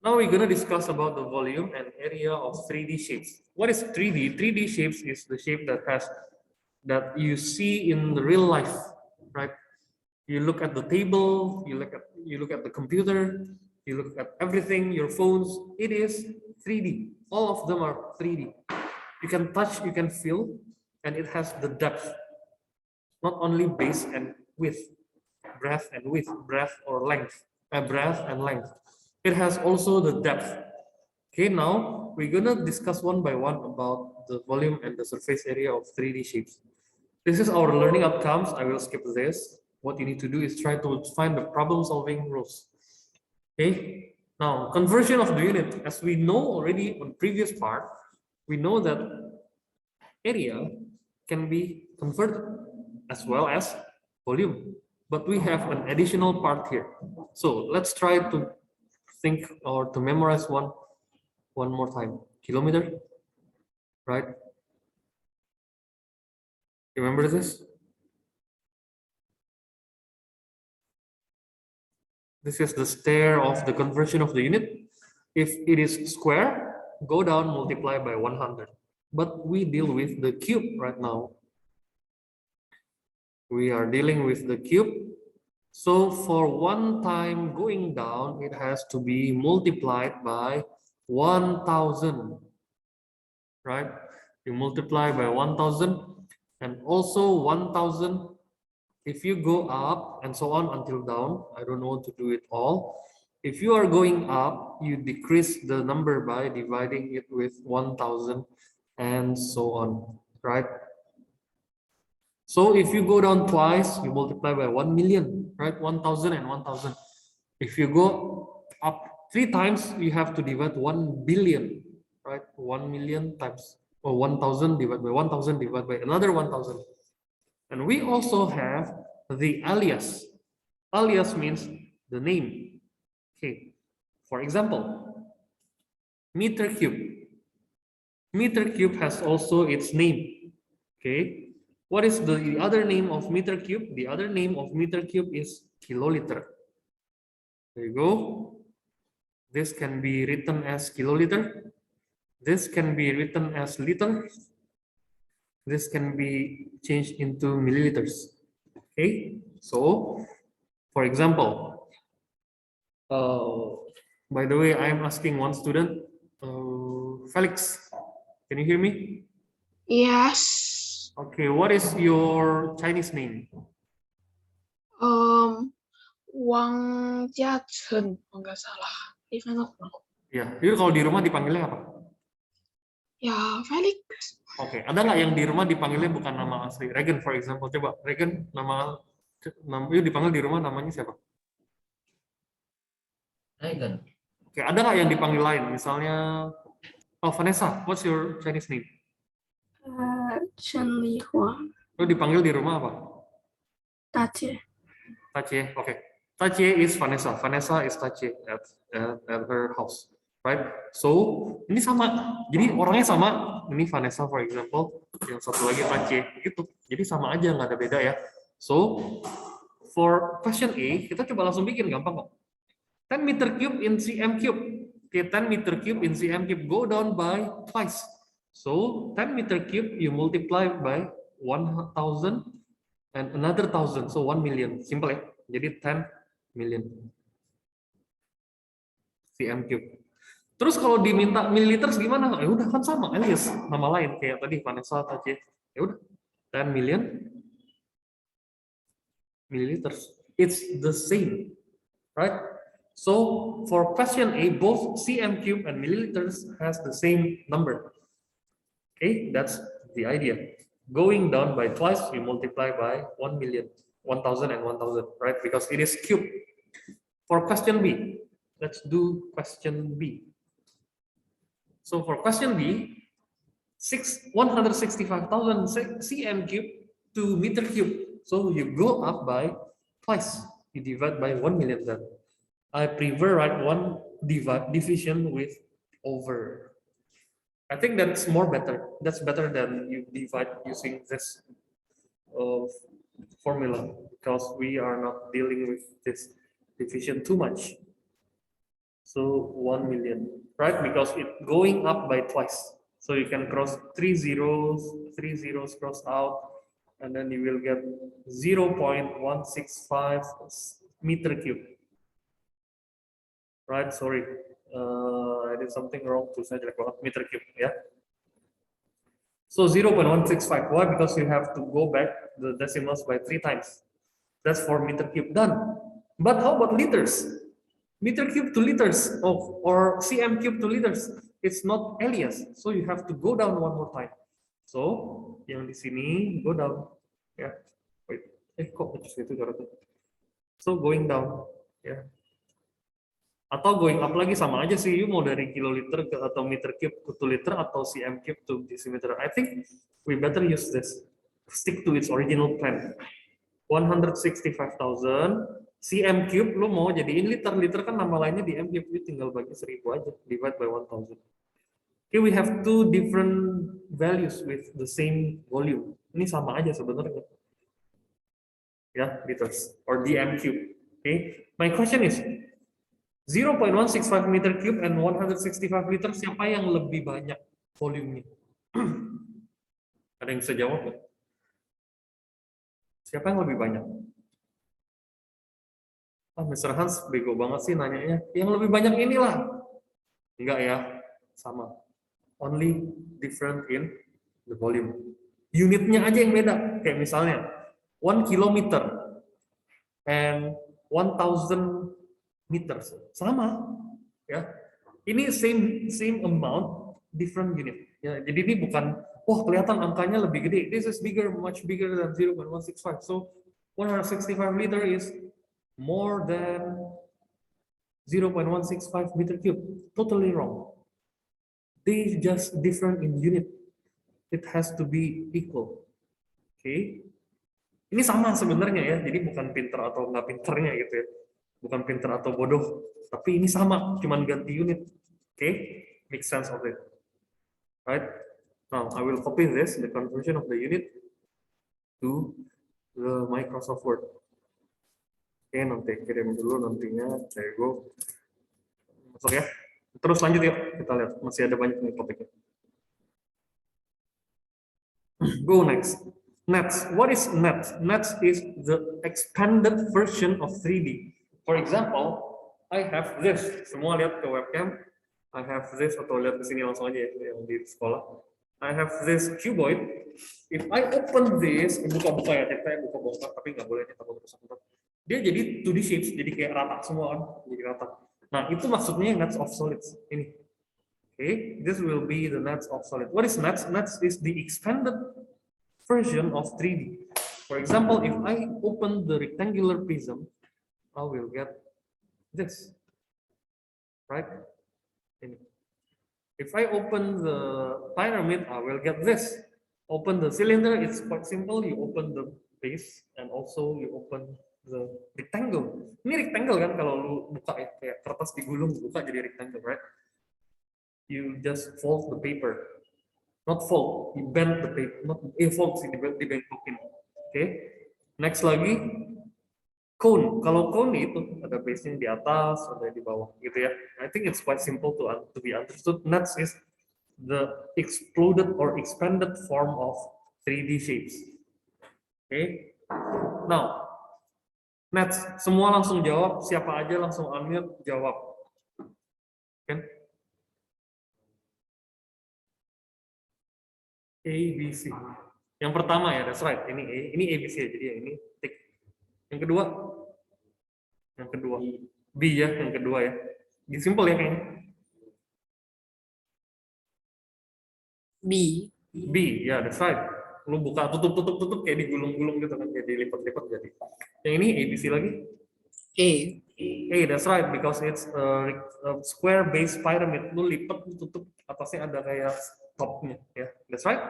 Now we're going to discuss about the volume and area of 3D shapes. What is 3D? 3D shapes is the shape that you see in the real life, right? You look at the table, you look at the computer, you look at everything, your phones. It is 3D. All of them are 3D. You can touch, you can feel, and it has the depth, not only base and width, breadth or length, breadth and length. It has also the depth. Okay, now we're gonna discuss one by one about the volume and the surface area of 3D shapes. This is our learning outcomes. I will skip this. What you need to do is try to find the problem solving rules. Okay, now conversion of the unit. As we know already on previous part, we know that area can be converted as well as volume. But we have an additional part here. So let's try to think or to memorize one more time. Kilometer, right? Remember this? This is the stair of the conversion of the unit. If it is square, go down, multiply by 100. But we deal with the cube right now. We are dealing with the cube. So for one time going down, it has to be multiplied by 1000, right? You multiply by 1000 and also 1000. If you go up and so on until down, I don't want to do it all. If you are going up, you decrease the number by dividing it with 1000 and so on, right? So if you go down twice, you multiply by 1 million, right? 1000 and 1000. If you go up 3 times, you have to divide 1 billion, right? 1 million times or 1000 divided by 1000 divided by another 1000. And we also have the alias. Alias means the name. Okay. For example, meter cube. Meter cube has also its name. Okay. What is the other name of meter cube? The other name of meter cube is kiloliter. There you go. This can be written as kiloliter. This can be written as liter. This can be changed into milliliters. Okay. So, for example, by the way, I am asking one student, Felix, can you hear me? Yes. Okay, what is your Chinese name? Wang Jiachen, kalau nggak salah. If I'm not wrong. Ya, jadi kalau di rumah dipanggilnya apa? Ya, Felix. Oke, ada nggak yang di rumah dipanggilnya bukan nama asli? Regen, for example, coba Regen yuk dipanggil di rumah namanya siapa? Regen. Oke, ada nggak yang dipanggil lain? Misalnya, oh Vanessa, what's your Chinese name? Chen Li Huang. Lu dipanggil di rumah apa? Tacie. Tacie, okay. Tacie is Vanessa. Vanessa is Tacie at her house, right? So ini sama. Jadi orangnya sama. Ini Vanessa for example. Yang satu lagi Tacie, gitu. Jadi sama aja, nggak ada beda ya. So for question A, kita coba langsung bikin, gampang kok. 10 meter cube in cm cube. Okay, 10 meter cube in cm cube. Go down by twice. So 10 meter cube you multiply by 1000 and another 1000, so 1 million. Simple ya. Jadi 10 million cm cube. Terus kalau diminta milliliter gimana? Ya udah kan sama, alias nama lain kayak tadi Vanessa tadi. Ya udah 10 million milliliters. It's the same, right? So for question A, both cm cube and milliliters has the same number. Okay, that's the idea. Going down by twice, we multiply by 1 million, 1000 and 1000, right? Because it is cube. For question B, let's do question B. So for question B, 165,000 cm cube to meter cube. So you go up by twice. You divide by 1 million then. I prefer write one division with over. I think that's more better. That's better than you divide using this formula because we are not dealing with this division too much. So 1 million, right? Because it going up by twice. So you can cross three zeros cross out, and then you will get 0.165 meter cube. Right? Sorry, I did something wrong. Tulisannya jelek banget, meter cube, ya. So 0.165. Why? Because you have to go back the decimals by 3 times. That's for meter cube, done. But how about liters? Meter cube to liters or cm cube to liters, it's not alias, so you have to go down one more time. So yang di sini go down, ya. Wait, kok itu coretnya? So going down, ya. Atau going up lagi sama aja sih, you mau dari kiloliter ke atau meter cube to liter atau cm cube to decimeter. I think we better use this, stick to its original plan. 165,000 cm cube, lu mau jadiin liter, liter kan nama lainnya di m cube, you tinggal bagi 1000 aja, divide by 1000. Okay, we have two different values with the same volume. Ini sama aja sebenarnya, ya, liters or the m cube. Okay, my question is 0.165 meter cube and 165 liter, siapa yang lebih banyak volumenya? Ada yang bisa jawab nggak? Siapa yang lebih banyak? Mr. Hans bego banget sih nanyanya. Yang lebih banyak inilah. Enggak ya, sama. Only different in the volume. Unitnya aja yang beda. Kayak misalnya 1 kilometer and 1000 meters. Sama. Ya. Ini same amount, different unit. Ya, jadi ini bukan, wah kelihatan angkanya lebih gede. This is bigger, much bigger than 0.165. So 165 liter is more than 0.165 meter cube. Totally wrong. They just different in unit. It has to be equal. Oke. Okay. Ini sama sebenarnya ya. Jadi bukan pinter atau nggak pinternya gitu ya. Bukan pinter atau bodoh. Tapi ini sama, cuman ganti unit. Oke. Okay. Make sense of it. Right? Now I will copy this, the conversion of the unit to the Microsoft Word. Oke, nanti kirim dulu nantinya. There you go. Masuk ya. Terus lanjut yuk. Kita lihat. Masih ada banyak nih topiknya. Go next. Nets. What is nets? Nets is the expanded version of 3D. For example, I have this. Semua lihat ke webcam. I have this, atau lihat ke sini langsung aja ya, yang di sekolah. I have this cuboid. If I open this, buka-buka ya, saya buka-buka, tapi nggak boleh takut rusak. Dia jadi 2D shapes, jadi kayak rata semua kan, jadi rata. Nah, itu maksudnya nets of solids ini. Okay, this will be the nets of solid. What is nets? Nets is the expanded version of 3D. For example, if I open the rectangular prism, I will get this, right? If I open the pyramid, I will get this. Open the cylinder, it's quite simple. You open the base and also you open the rectangle. Ini rectangle kan, kalau lu buka ya, kayak kertas digulung, buka jadi rectangle, right? You just fold the paper. Not fold, you bend the paper. Not fold sih, dibentukin. Okay. Next lagi, cone. Kalau cone itu ada base-nya di atas, ada di bawah, gitu ya. I think it's quite simple to be understood. Nets is the exploded or expanded form of 3D shapes. Okay. Now, nets. Semua langsung jawab. Siapa aja langsung unmute jawab. Okay. A, B, C. Yang pertama ya, that's right. Ini A, B, C. Jadi yang ini tick. Yang kedua, B ya, yang kedua ya. Simple ya kayaknya. B, ya, that's right. Lu buka, tutup kayak digulung-gulung gitu kan, kayak dilipat-lipat jadi. Yang ini A, B, C lagi. A, that's right, because it's a square base pyramid. Lu lipat, lu tutup, atasnya ada kayak topnya ya. That's right.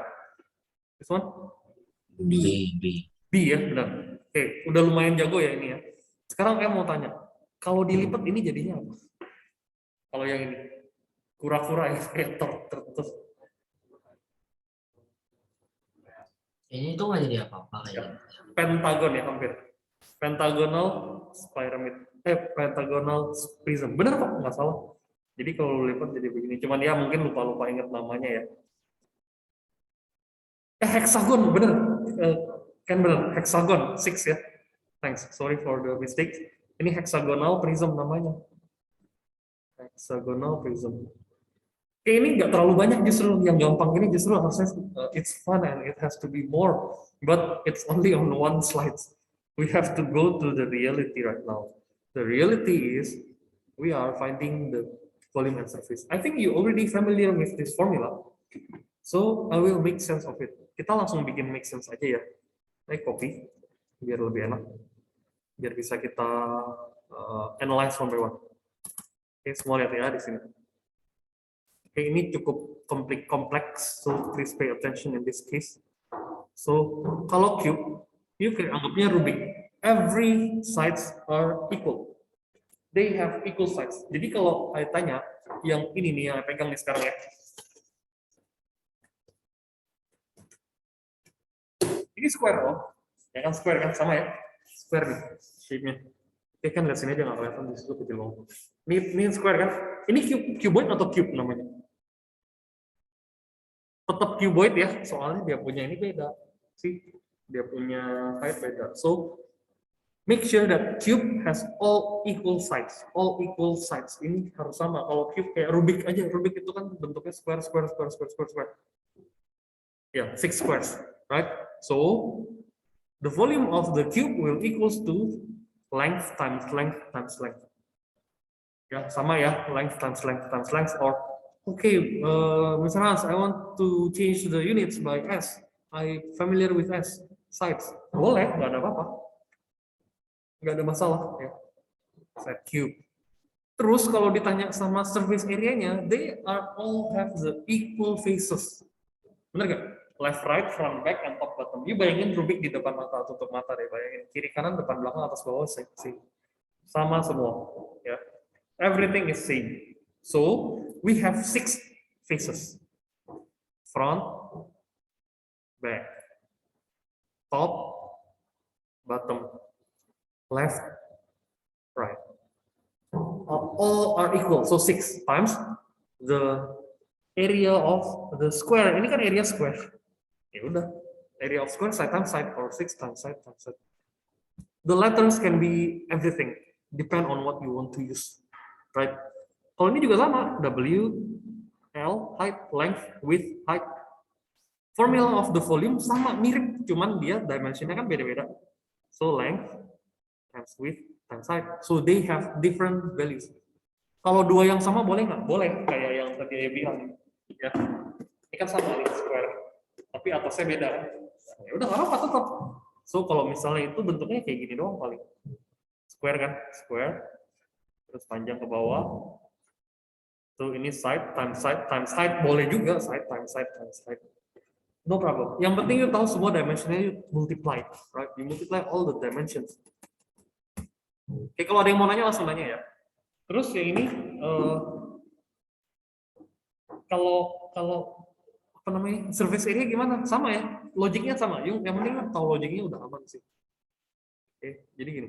This one? B ya, benar. Oke, udah lumayan jago ya ini ya. Sekarang saya mau tanya, kalau dilipat ini jadinya apa? Kalau yang ini kura-kura ya, kayak terus. Ini tuh nggak jadi apa-apa Ya. kayaknya. Pentagon ya hampir. Pentagonal pyramid. pentagonal prism. Benar kok, nggak salah. Jadi kalau lu lipat jadi begini. Cuman ya mungkin lupa ingat namanya ya. Hexagon, bener. Kan bener, hexagon, 6 ya. Thanks, sorry for the mistake. Ini hexagonal prism namanya. Hexagonal prism. Oke, ini nggak terlalu banyak justru, yang gampang ini justru harusnya it's fun and it has to be more, but it's only on one slide. We have to go to the reality right now. The reality is we are finding the volume and surface. I think you already familiar with this formula, so I will make sense of it. Kita langsung bikin make sense aja ya. Copy biar lebih enak, biar bisa kita analyze one by one. Oke, semua lihat ya di sini. Oke, ini cukup kompleks, so please pay attention in this case. So kalau cube, you can anggapnya Rubik. Every sides are equal. They have equal sides. Jadi kalau saya tanya, yang ini nih yang saya pegang nih sekarang ya. Ini square loh, ya kan square kan sama ya, square nih shape-nya. Oke kan lihat sini aja nggak kelihatan di situ kecil banget. Ini square kan, ini cuboid atau cube namanya? Tetap cuboid ya, soalnya dia punya ini beda, sih dia punya height beda. So make sure that cube has all equal sides, all equal sides. Ini harus sama. Kalau cube kayak Rubik aja, Rubik itu kan bentuknya square. Yeah, 6 squares, right? So the volume of the cube will equals to length times length times length. Ya, sama ya, length times length times length. Or okay, Mr. Hans, I want to change the units by S. I familiar with S sides. Boleh, nggak ada apa-apa, nggak ada masalah ya. Side cube. Terus kalau ditanya sama surface area-nya, they are all have the equal faces. Bener nggak? Left, right, front, back, and top, bottom. You bayangin Rubik di depan mata, tutup mata deh. Bayangin kiri, kanan, depan, belakang, atas, bawah, sih. Sama semua. Ya. Everything is same. So we have 6 faces. Front, back, top, bottom, left, right. All are equal. So 6 times the area of the square. Ini kan area square. Ya udah, area of square side times side, or 6 times side times side. The letters can be everything, depend on what you want to use, right? Kalau ini juga sama, W, L, height, length, width, height. Formula of the volume sama, mirip, cuman dia dimensionnya kan beda-beda. So length times width times height. So they have different values. Kalau dua yang sama boleh nggak? Boleh, kayak yang tadi saya bilang. Ya, ini kan sama nih square, tapi atasnya beda. Ya udah nggak apa-apa tetap. So kalau misalnya itu bentuknya kayak gini doang paling. Square kan, square, terus panjang ke bawah. So ini side times height, boleh juga side times height. No problem. Yang penting you tahu semua dimensionnya multiply, right? You multiply all the dimensions. Oke, kalau ada yang mau nanya langsung nanya ya. Terus yang ini kalau apa namanya, surface area gimana? Sama ya, logiknya sama. Yang penting tahu logiknya udah aman sih. Oke, jadi gini.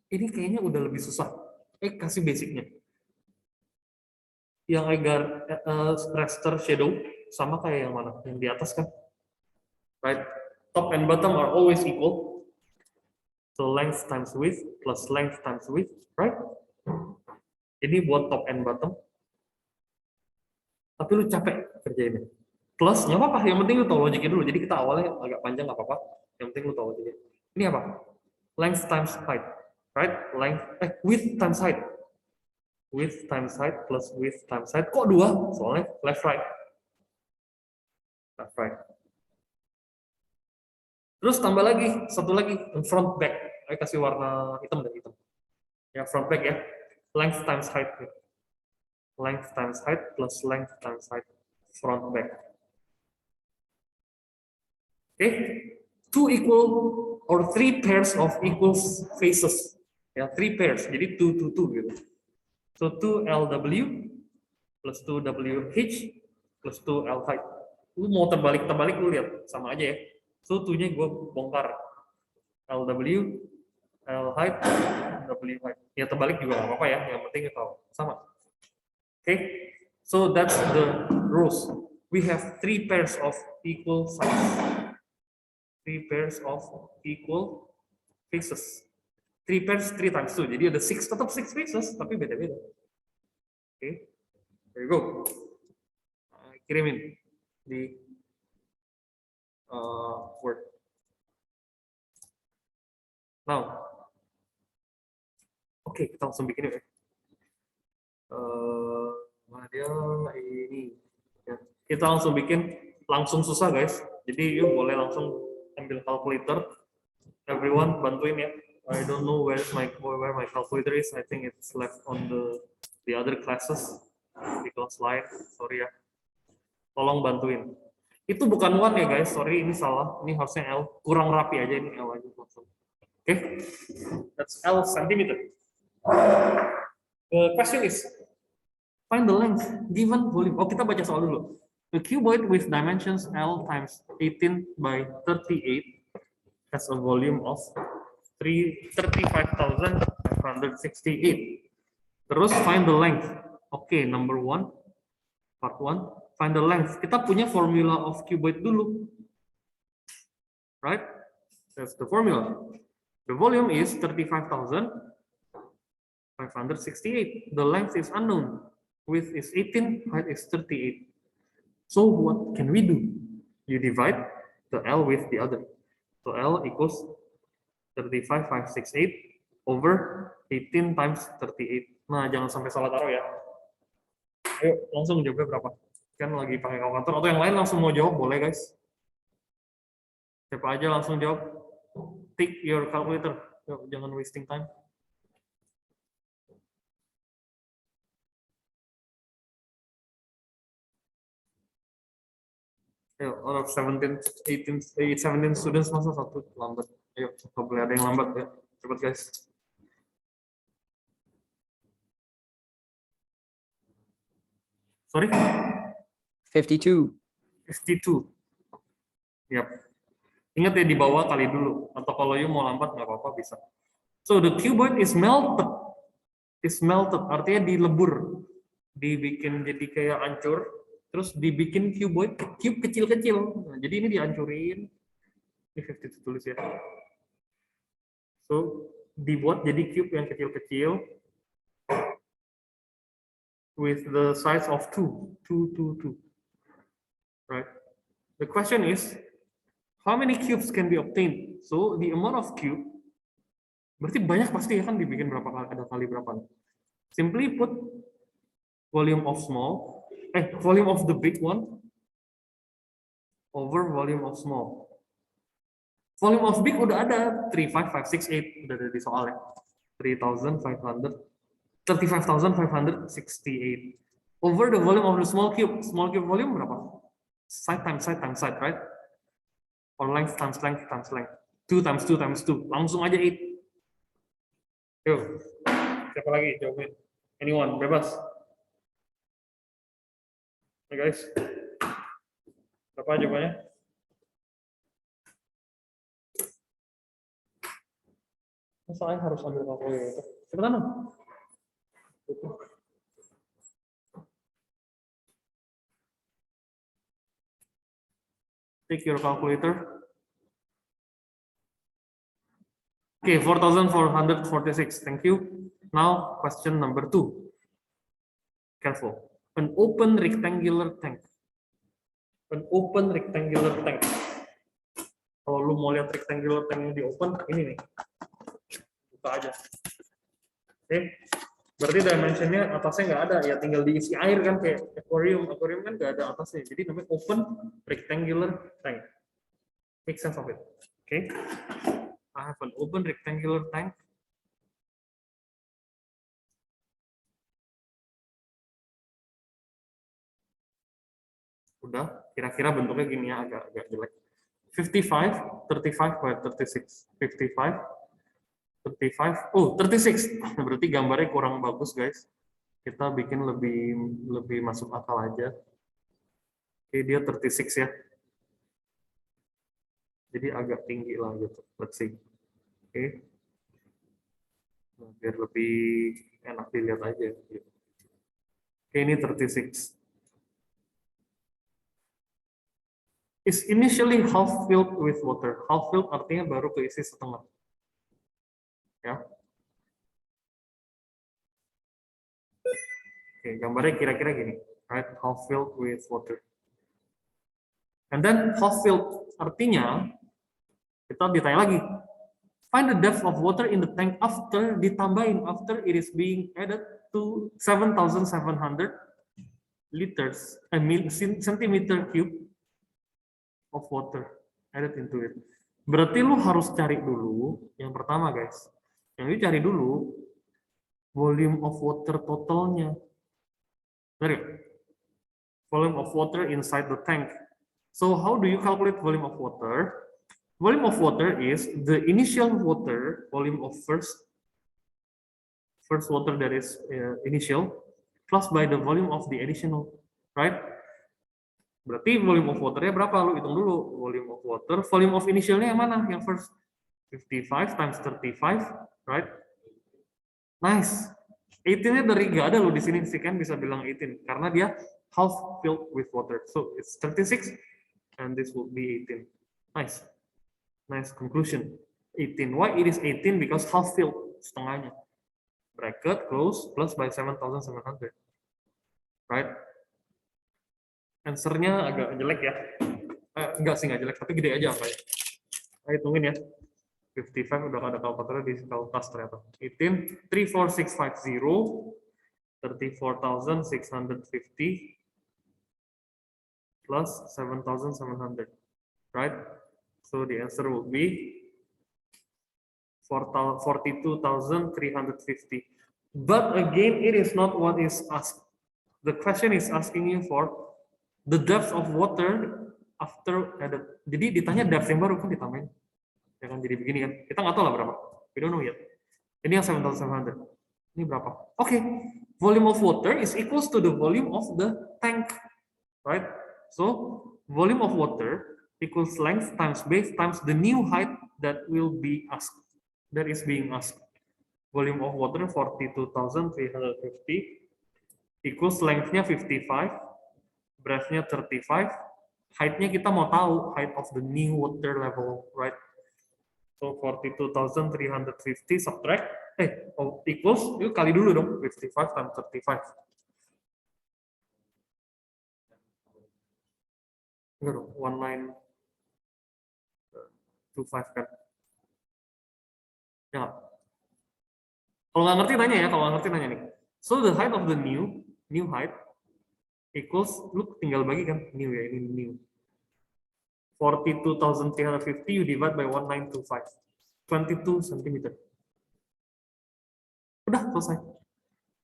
Ini kayaknya udah lebih susah. Kasih basicnya. Yang agar raster shadow sama kayak yang mana? Yang di atas kan? Right. Top and bottom are always equal. So length times width plus length times width, right? Ini buat top and bottom. Tapi lu capek kerjainnya. Plus, nggak apa-apa. Yang penting lu tahu logiknya dulu. Jadi kita awalnya agak panjang, nggak apa-apa. Yang penting lu tahu logiknya. Ini apa? Length times height, right? Width times height. Width times height plus width times height. Kok dua? Soalnya left right. Left right. Terus tambah lagi, satu lagi, front back. Saya kasih warna hitam dan hitam. Ya, front back ya. Length times height. Length times height plus length times height. Front back. Oke. 2 equal or 3 pairs of equal faces. Ya, 3 pairs. Jadi 2, 2, 2 gitu. So 2LW plus 2WH plus 2L height. Lu mau terbalik lu lihat sama aja ya. So 2-nya gue bongkar. LW L height, W height. Ya terbalik juga nggak apa-apa ya, yang penting itu sama. Oke, so that's the rows. We have 3 pairs of equal size. 3 pairs of equal faces. 3 pairs 3 times 2. Jadi ada 6, tetap 6 faces, tapi beda-beda. Oke, there you go. Kirimin di Word. Now, oke, kita langsung bikin ya. Mana dia ini? Ya. Kita langsung bikin, langsung susah guys. Jadi yuk boleh langsung ambil calculator. Everyone bantuin ya. I don't know where my calculator is. I think it's left on the other classes di kelas lain. Sorry ya. Tolong bantuin. Itu bukan 1 ya guys. Sorry ini salah. Ini harusnya L. Kurang rapi aja ini L aja langsung. Oke, that's L centimeter. The question is, find the length given volume. Oh, kita baca soal dulu. A cuboid with dimensions L times 18 by 38 has a volume of 35,568. Terus find the length. Oke, number 1, part 1, find the length. Kita punya formula of cuboid dulu. Right? That's the formula. The volume is 35,568. The length is unknown. Width is 18, height is 38. So what can we do? You divide the L with the other. So L equals 35,568 over 18 times 38. Nah, jangan sampai salah taruh ya. Ayo, langsung jawab berapa? Kan lagi pakai kalkulator, atau yang lain langsung mau jawab, boleh guys. Siapa aja langsung jawab. Take your calculator. Yuk, jangan wasting time. Ayo, out of 17 students masa satu lambat. Ayo, nggak boleh ada yang lambat ya. Cepat guys. Sorry? 52. 52. Yap. Ingat ya di bawah kali dulu. Atau kalau you mau lambat nggak apa-apa bisa. So the cuboid is melted. Is melted. Artinya dilebur. Dibikin jadi kayak hancur. Terus dibikin cuboid, cube kecil-kecil. Nah, jadi ini dihancurin. Ini 52 tulis ya. So dibuat jadi cube yang kecil-kecil. With the size of 2. Right. The question is, how many cubes can be obtained? So the amount of cube, berarti banyak pasti ya kan dibikin berapa kali, ada kali berapa? Simply put, volume of the big one over volume of small. Volume of big udah ada 35,568 udah ada di soalnya. 35,568 over the volume of the small cube. Small cube volume berapa? Side times side, right? Or length times length times length. 2 times 2 times 2. Langsung aja 8. Yuk. Siapa lagi jawabin? Anyone? Bebas. Hey guys. Berapa jawabannya? Masa saya harus ambil kalkulator? Cepetan dong. Take your calculator. Okay, 4,446. Thank you. Now, question number 2. Careful. An open rectangular tank. An open rectangular tank. Kalau lu mau lihat rectangular tank yang di open, ini nih. Buka aja. Oke. Berarti dimensionnya atasnya nggak ada, ya tinggal diisi air kan kayak aquarium. Aquarium kan nggak ada atasnya. Jadi namanya open rectangular tank. Make sense of it. Okay. I have an open rectangular tank. Udah, kira-kira bentuknya gini ya, agak jelek. 55, 35 by 36. 55, 35. Oh, 36. Berarti gambarnya kurang bagus, guys. Kita bikin lebih masuk akal aja. Oke, dia 36 ya. Jadi agak tinggi lah gitu. Let's see. Oke. Nah, biar lebih enak dilihat aja. Oke, ini 36. Is initially half filled with water. Half filled artinya baru keisi setengah. Ya. Oke, gambarnya kira-kira gini, right? Half filled with water. And then half filled artinya kita ditanya lagi, find the depth of water in the tank after ditambahin, after it is being added to 7,700 liters, centimeter cube of water added into it. Berarti lu harus cari dulu, yang pertama guys, yang lu cari dulu volume of water totalnya. Benar ya? Volume of water inside the tank. So how do you calculate volume of water? Volume of water is the initial water volume of first water that is initial plus by the volume of the additional, right? Berarti volume of waternya berapa? Lu hitung dulu. Volume of water, volume of initialnya yang mana? Yang first 55 times 35, right? Nice. 18-nya dari gak ada lo di sini, sih kan bisa bilang 18 karena dia half filled with water. So it's 36 and this will be 18. Nice. Nice conclusion. 18. Why it is 18? Because half filled, setengahnya. Bracket close plus by 7,700. Right? Answer-nya agak jelek ya. Enggak sih, enggak jelek, tapi gede aja angkanya. Ayo hitungin ya. 55 udah ada kalkulatornya di kalkulasi ternyata. 18, 34650, 34,650 plus 7,700, right? So the answer will be 42,350. But again, it is not what is asked. The question is asking you for the depth of water after added. Jadi ditanya depth yang baru kan ditambahin. Ya kan jadi begini kan. Kita nggak tahu lah berapa. We don't know yet. Ini yang 7,700. Ini berapa? Oke. Volume of water is equals to the volume of the tank. Right? So, volume of water equals length times base times the new height that will be asked. That is being asked. Volume of water 42,350 equals length-nya 55, breadth-nya 35, height-nya kita mau tahu height of the new water level, right? So 42,350 subtract equals, yuk kali dulu dong, 55 times 35. Enggak dong, 1925 kan. Ya. Kalau nggak ngerti tanya ya, kalau nggak ngerti tanya nih. So the height of the new height equals, lu tinggal bagi kan, new ya, ini new. 42,350 you divide by 1925. 22 cm. Udah selesai.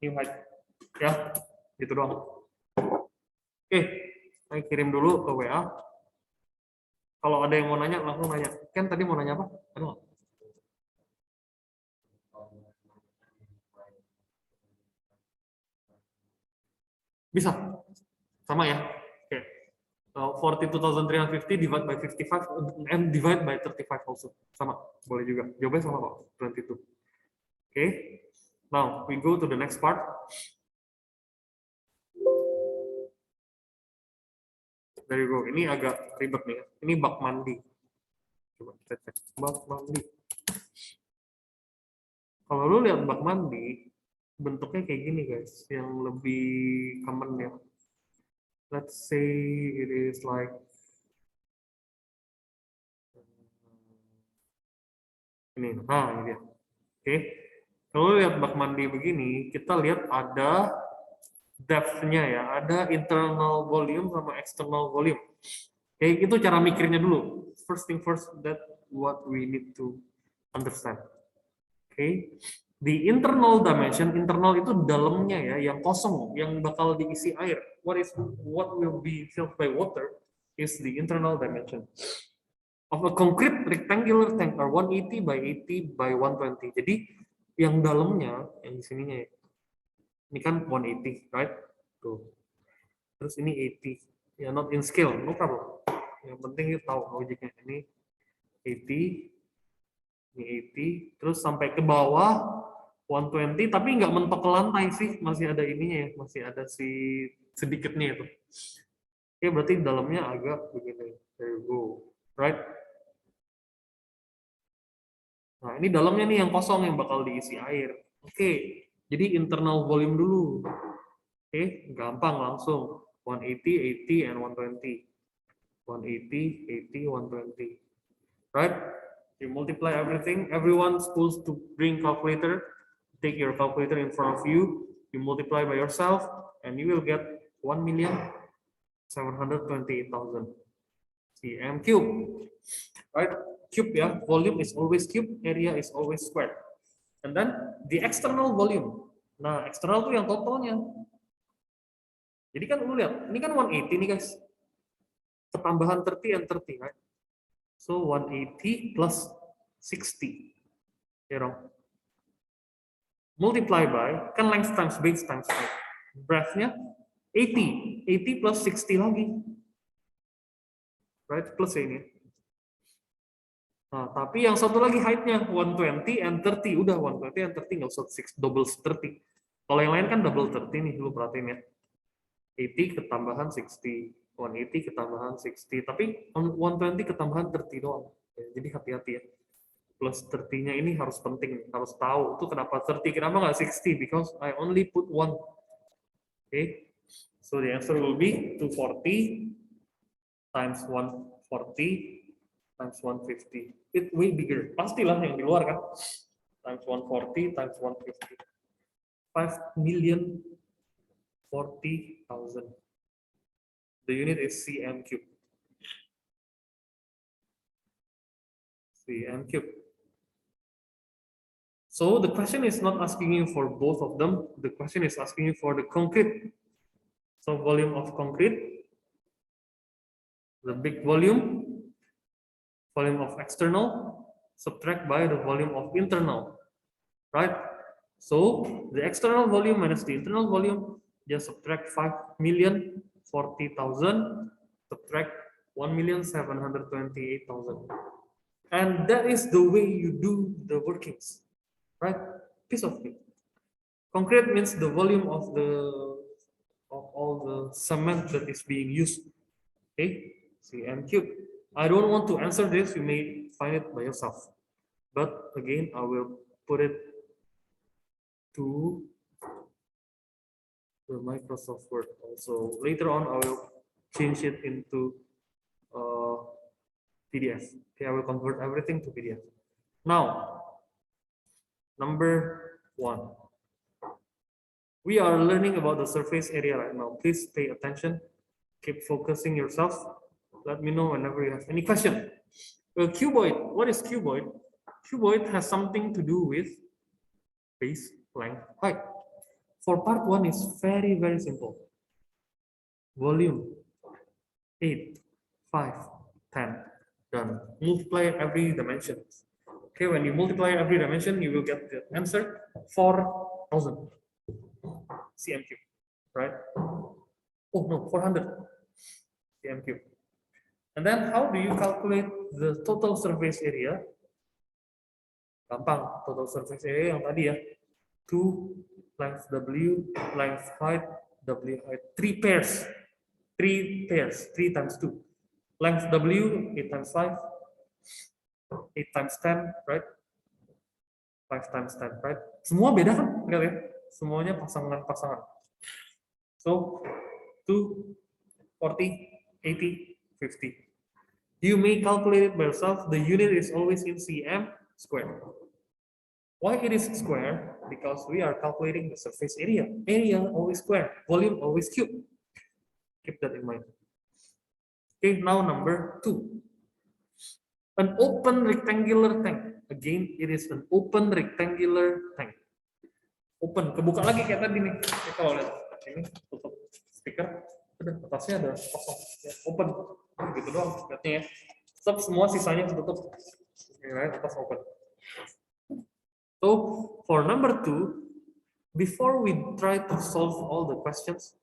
New height. Ya, gitu doang. Oke, saya kirim dulu ke WA. Kalau ada yang mau nanya, langsung nanya. Ken tadi mau nanya apa? Ada nggak? Bisa. Sama ya. Oke. 42,350 divide by 55 and divide by 35 also. Sama. Boleh juga. Jawabannya sama kok. 22. Oke. Now, we go to the next part. There you go. Ini agak ribet nih. Ini bak mandi. Coba kita cek. Bak mandi. Kalau lu lihat bak mandi, bentuknya kayak gini guys. Yang lebih common ya. Let's say it is like ini. Nah, ini dia. Oke. Kalau lihat bak mandi begini, kita lihat ada depth-nya ya, ada internal volume sama external volume. Oke, itu cara mikirnya dulu. First thing first, that what we need to understand. Oke. The internal dimension, internal itu dalamnya ya, yang kosong, yang bakal diisi air. What will be filled by water is the internal dimension of a concrete rectangular tank or 180 by 80 by 120. Jadi yang dalamnya, yang di sininya ya. Ini kan 180, right? Tuh. Terus ini 80. Ya, not in scale, no problem. Yang penting kita tahu logiknya. Ini 80, ini 80, terus sampai ke bawah 120, tapi nggak mentok ke lantai sih, masih ada ininya ya, masih ada si sedikitnya itu. Oke, berarti dalamnya agak begini. There you go, right? Nah, ini dalamnya nih yang kosong yang bakal diisi air. Oke, jadi internal volume dulu. Oke, gampang langsung. 180, 80, and 120. 180, 80, 120. Right? You multiply everything. Everyone's supposed to bring calculator. Take your calculator in front of you. You multiply by yourself, and you will get 1,728,000 cm cube. Right? Cube ya. Volume is always cube. Area is always square. And then the external volume. Nah, eksternal tuh yang totalnya. Jadi kan lu lihat, ini kan 180 nih guys. Ketambahan 30 and 30, right? So 180 plus 60. Ya dong. Multiply by, kan length times base times height. Breadth-nya 80. 80 plus 60 lagi. Right? Plus ini. Nah, tapi yang satu lagi height-nya 120 and 30. Udah 120 and 30, nggak usah double 30. Kalau yang lain kan double 30 nih, dulu perhatiin ya. 80 ketambahan 60. 180 ketambahan 60. Tapi 120 ketambahan 30 doang. Jadi hati-hati ya. Plus 30-nya ini harus penting, harus tahu itu kenapa 30, kenapa nggak 60? Because I only put 1. Okay, so the answer will be 240 times 140 times 150. It way bigger. Pastilah yang di luar kan. Times 140 times 150. 5,040,000. The unit is cm cube. Cm cube. So the question is not asking you for both of them. The question is asking you for the concrete. So volume of concrete, the big volume, volume of external, subtract by the volume of internal, right? So the external volume minus the internal volume, just subtract 5,040,000, subtract 1,728,000. And that is the way you do the workings. Right, piece of it. Concrete means the volume of all the cement that is being used. Okay, cm cube. I don't want to answer this. You may find it by yourself. But again, I will put it to the Microsoft Word. Also later on, I will change it into PDF. Okay, I will convert everything to PDF. Now. Number 1. We are learning about the surface area right now. Please pay attention. Keep focusing yourself. Let me know whenever you have any question. Cuboid. What is cuboid? Cuboid has something to do with base, length, height. For part 1 is very, very simple. Volume 8, 5, 10. Done. Multiply every dimension. Okay, when you multiply every dimension, you will get the answer 4,000 cm cube, right? Oh no, 400 cm cube. And then how do you calculate the total surface area? Gampang, total surface area yang tadi ya. 2 length W, length height, W height. 3 pairs. 3 pairs, 3 times 2. Length W, 8 times 5. 8 times 10, right? 5 times 10, right? Semua beda kan? Enggak ya? Semuanya pasangan-pasangan. So, 2, 40, 80, 50. You may calculate it by yourself. The unit is always in cm square. Why it is square? Because we are calculating the surface area. Area always square. Volume always cube. Keep that in mind. Okay, now number 2. An open rectangular tank. Again, it is an open rectangular tank. Open, kebuka lagi kayak tadi nih. Oke, kalau lihat ini tutup speaker, udah atasnya ada kosong. Ya, open, gitu doang. Lihatnya ya. Stop, semua sisanya tertutup. Atas open. So for number 2, before we try to solve all the questions,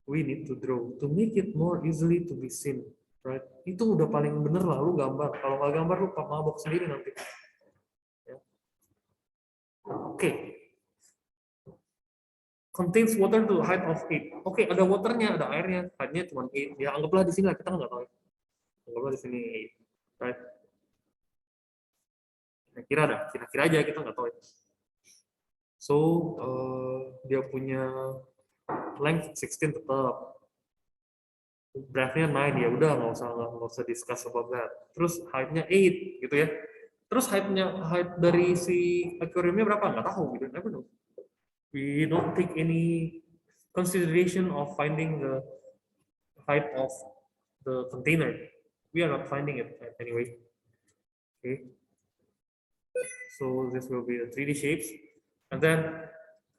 we need to draw to make it more easily to be seen. Right? Itu udah paling bener lah, lu gambar. Kalau nggak gambar, lu mabok sendiri nanti. Ya. Oke, contains water to a height of 8. Oke, ada waternya, ada airnya, height-nya cuma 8. Ya anggaplah di sini lah, kita nggak tahu. Anggaplah di sini 8, right? Kira-kira aja kita nggak tahu. So dia punya length 16 tetap. Breadth-nya 9, ya udah nggak usah discuss about that. Terus height-nya 8 gitu ya. Terus height dari si aquariumnya berapa? Nggak tahu, we don't never know. We don't take any consideration of finding the height of the container. We are not finding it anyway. Okay. So this will be the 3D shapes. And then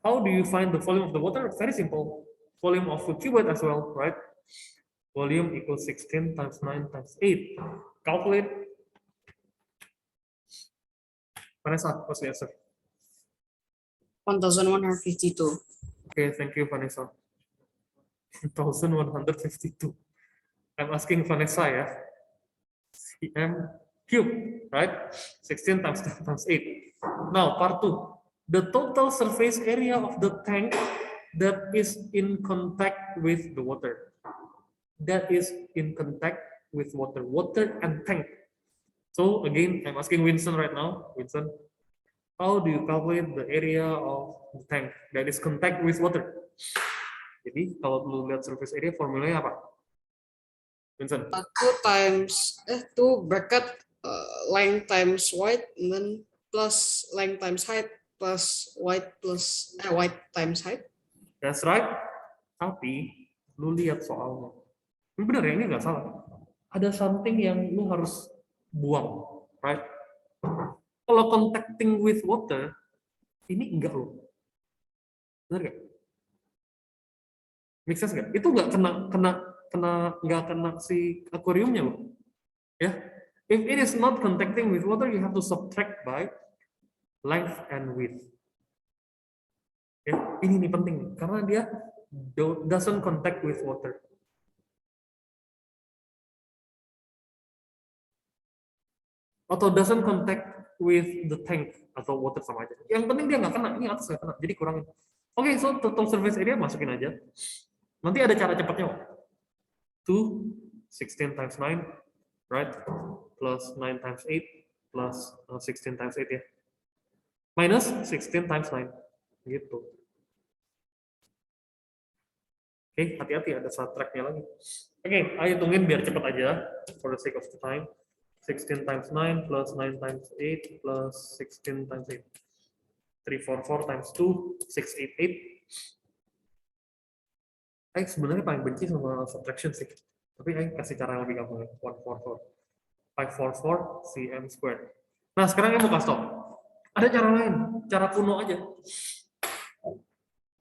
how do you find the volume of the water? Very simple. Volume of the cuboid as well, right? Volume equals 16 times 9 times 8. Calculate. Vanessa, what's the answer? 1152. Okay, thank you, Vanessa. 1152. I'm asking Vanessa, ya. cm cube, right? 16 times 8. Now, part 2. The total surface area of the tank that is in contact with the water. That is in contact with water and tank. So again, I'm asking Winston right now. Winston, how do you calculate the area of the tank that is contact with water? Jadi kalau lu lihat surface area, formulanya apa? Vincent? 2 times 2 bracket length times width, and then plus length times height plus width times height. That's right. Tapi lu lihat soalnya. Ini bener ya, ini nggak salah. Ada something yang lu harus buang, right? Kalau contacting with water, ini enggak loh. Bener nggak? Make sense nggak? Itu nggak nggak kena si akuariumnya loh. Ya, if it is not contacting with water, you have to subtract by length and width. Ya, ini penting karena dia doesn't contact with water. Atau doesn't contact with the tank atau water sama aja. Yang penting dia nggak kena, ini atas nggak kena, jadi kurangin. Oke, so total surface area masukin aja. Nanti ada cara cepatnya. 2, 16 times 9, right? Plus 9 times 8, plus 16 times 8 ya. Minus 16 times 9, gitu. Oke, hati-hati ada subtract-nya lagi. Oke, ayo hitungin biar cepat aja, for the sake of the time. 16 times 9 plus 9 times 8 plus 16 times 8. 344 times 2, 688. Sebenarnya paling benci sama subtraction sih. Tapi kasih cara yang lebih gampang. 144. 544 cm squared. Nah, sekarang mau kasih tau. Ada cara lain. Cara kuno aja.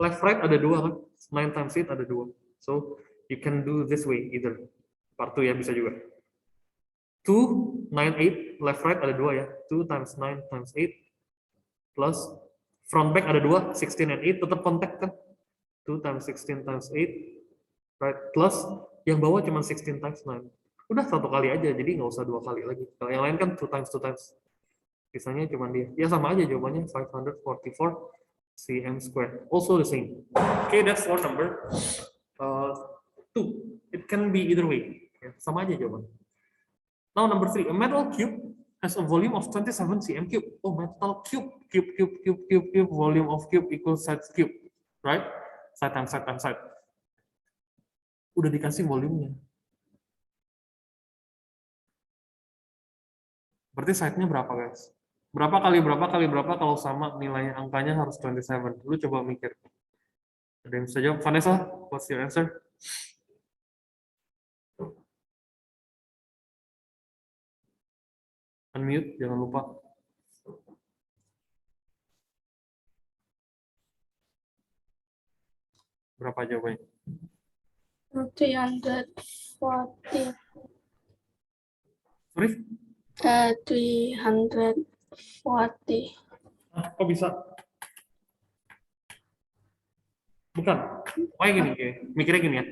Left right ada 2 kan? 9 times 8 ada 2. So, you can do this way either. Part 2 ya, bisa juga. 2, 9, 8, left right ada 2 ya. 2 times 9 times 8 plus front back ada 2, 16 and 8 tetap contact kan. 2 times 16 times 8 right plus yang bawah cuma 16 times 9. Udah satu kali aja, jadi nggak usah 2 kali lagi. Kalau yang lain kan 2 times 2 times. Sisanya cuma dia. Ya sama aja jawabannya 544 cm squared. Also the same. Okay, that's for number 2. It can be either way. Ya, sama aja jawabannya. Now number 3, a metal cube has a volume of 27 cm cube. Oh, metal cube, volume of cube equals side cube, right? Side times side times side. Udah dikasih volumenya. Berarti side-nya berapa, guys? Berapa kali berapa kalau sama nilai angkanya harus 27. Lu coba mikir. Ada yang bisa jawab? Vanessa, what's your answer? Unmute, jangan lupa. Berapa jawabannya? 340. Sorry? 340. Kok bisa? Bukan. Kayak gini, mikirnya gini ya.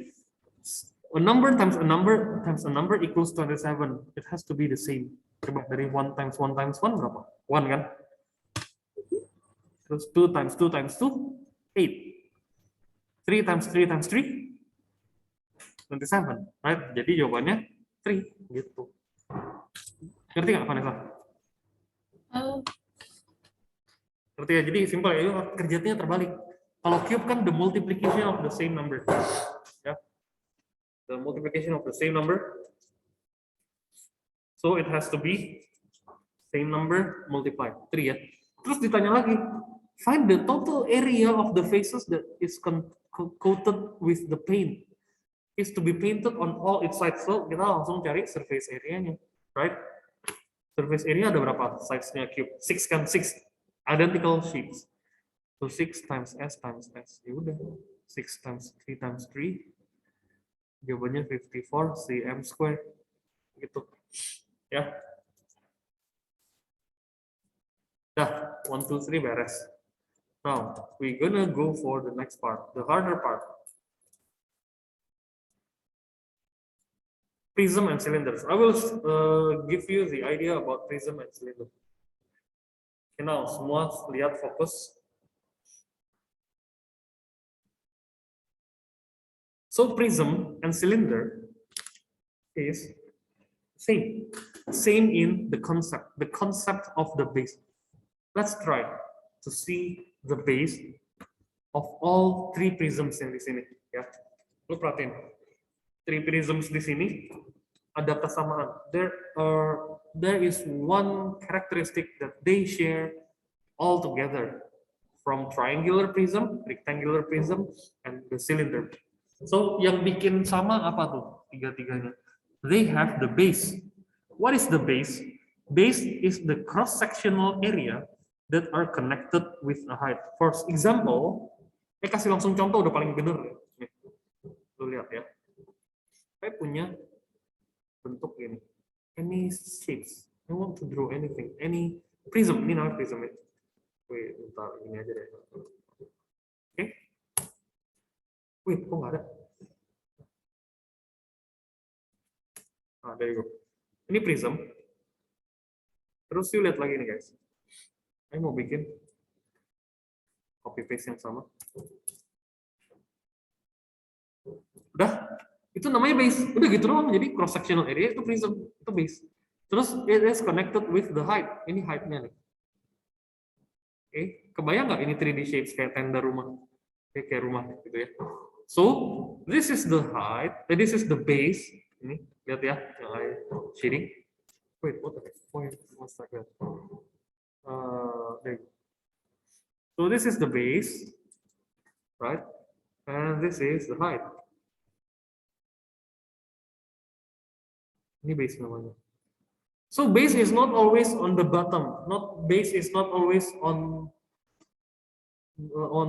A number times a number times a number equals 27. It has to be the same. Coba dari 1 times 1 times 1 berapa? 1 kan? Terus 2 times 2 times 2, 8. 3 times 3 times 3? 27, right? Jadi jawabannya 3, gitu. Ngerti nggak, Vanessa? Ngerti ya? Jadi simpel ya, kerjanya terbalik. Kalau cube kan the multiplication of the same number. Ya. The multiplication of the same number. So it has to be same number multiplied 3 ya. Terus ditanya lagi, find the total area of the faces that is coated with the paint. Is to be painted on all its sides. So kita langsung cari surface area-nya, right? Surface area ada berapa size-nya cube? 6 kan, 6 identical sheets. So 6 times S times S. Ya udah, 6 times 3 times 3. Jawabannya 54 cm square. Gitu. Ya. Dah, 1, 2, 3 beres. Now, we're gonna go for the next part, the harder part. Prism and cylinders. I will give you the idea about prism and cylinder. Okay, now semua lihat fokus. So prism and cylinder is same in the concept of the base. Let's try to see the base of all 3 prisms yang di sini. Ya, lu perhatiin. 3 prisms di sini ada kesamaan. There is one characteristic that they share all together from triangular prism, rectangular prism, and the cylinder. So yang bikin sama apa tuh tiga-tiganya? They have the base. What is the base? Base is the cross-sectional area that are connected with a height. For example, kasih langsung contoh udah paling bener. Nih, lu lihat ya. Saya punya bentuk ini. Any shapes. I want to draw anything. Any prism. Ini namanya prism ya. Wait, bentar. Ini aja deh. Oke. Wait, kok nggak ada? There you go. Ini prism. Terus you lihat lagi nih guys. Saya mau bikin copy paste yang sama. Udah. Itu namanya base. Udah gitu doang. Jadi cross sectional area itu prism, itu base. Terus it is connected with the height. Ini height-nya nih. Oke, kebayang nggak ini 3D shapes kayak tenda rumah? Kayak rumah gitu ya. So, this is the height, this is the base. Ini lihat ya, yang I shading. Wait, what the point? What's like that? There. So this is the base, right? And this is the height. Ini base namanya. So base is not always on the bottom. Base is not always on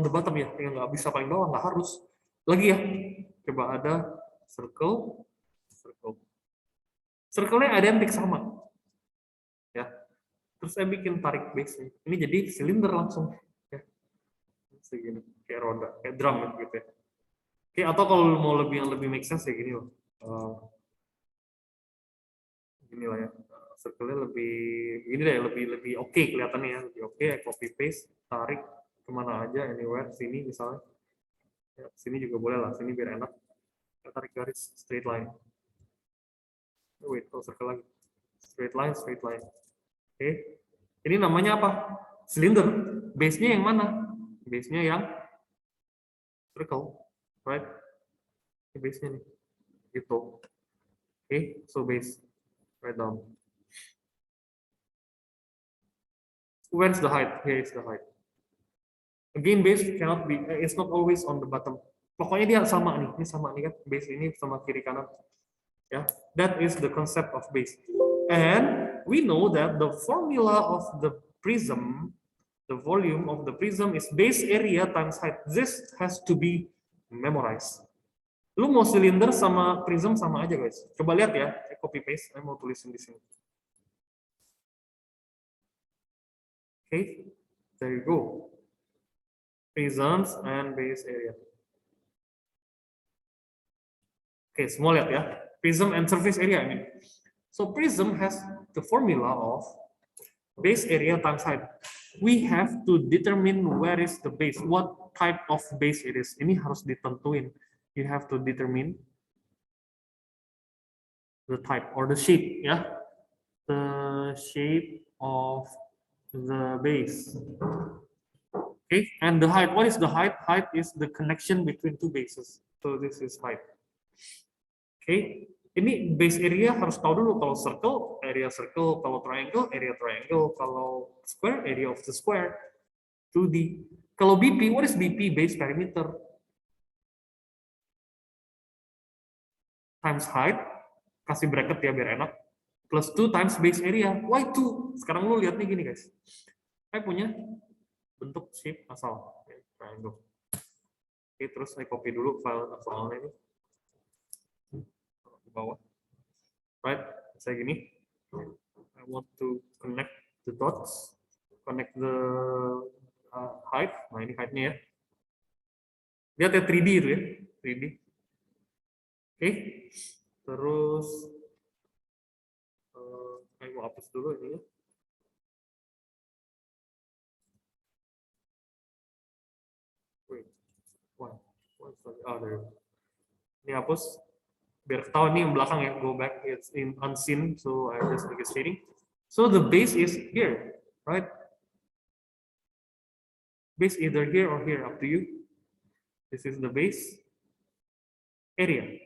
the bottom ya. Yang nggak bisa paling bawah, nggak harus. Lagi ya. Coba ada circle. Circle-nya identik sama. Ya. Terus saya bikin tarik base-nya. Ini jadi silinder langsung. Ya. Segini, kayak roda, kayak drum gitu ya. Oke, atau kalau mau yang lebih make sense ya gini loh. Gini lah ya, circle-nya lebih ini deh, lebih oke kelihatannya ya, lebih oke. Copy paste, tarik kemana aja, anywhere, sini misalnya, ya, sini juga boleh lah, sini biar enak. Kita tarik garis straight line. Wait, circle lagi, straight line. Oke, ini namanya apa? Silinder. Base-nya yang mana? Base-nya yang circle, right? Ini base-nya nih, gitu. Oke, so base. Right down. Where's the height? Here is the height. Again, base cannot be. It's not always on the bottom. Pokoknya dia sama nih. Ini sama nih kan. Base ini sama kiri kanan. Ya, that is the concept of base. And we know that the formula of the prism, the volume of the prism is base area times height. This has to be memorized. Lu mau silinder sama prism sama aja guys. Coba lihat ya. Copy paste, saya mau tulisin di sini. Okay, there you go. Prisms and base area. Okay, semua lihat ya. Prism and surface area ini. So prism has the formula of base area times height. we have to determine where is the base, what type of base it is. Ini harus ditentuin. You have to determine the type or the shape, ya. The shape of the base. Okay, and the height. What is the height? Height is the connection between two bases. So this is height. Okay, ini base area harus tahu dulu. Kalau circle, area circle. Kalau triangle, area triangle. Kalau square, area of the square. 2D. Kalau BP, what is BP? Base perimeter times height. Kasih bracket ya biar enak. Plus 2 times base area. Why 2? Sekarang lu lihat nih gini guys. Saya punya bentuk shape asal triangle. Oke, terus saya copy dulu file asalnya ini ke bawah. Right, saya gini. I want to connect the dots, connect the height. Nah ini heightnya ya. Lihat ya 3D itu ya, 3D. Oke, terus saya mau hapus dulu ini ya. Ini hapus biar ketahuan nih yang belakang ya, go back, it's in unseen, so I just make it shading. So the base is here, right? Base either here or here, up to you. This is the base area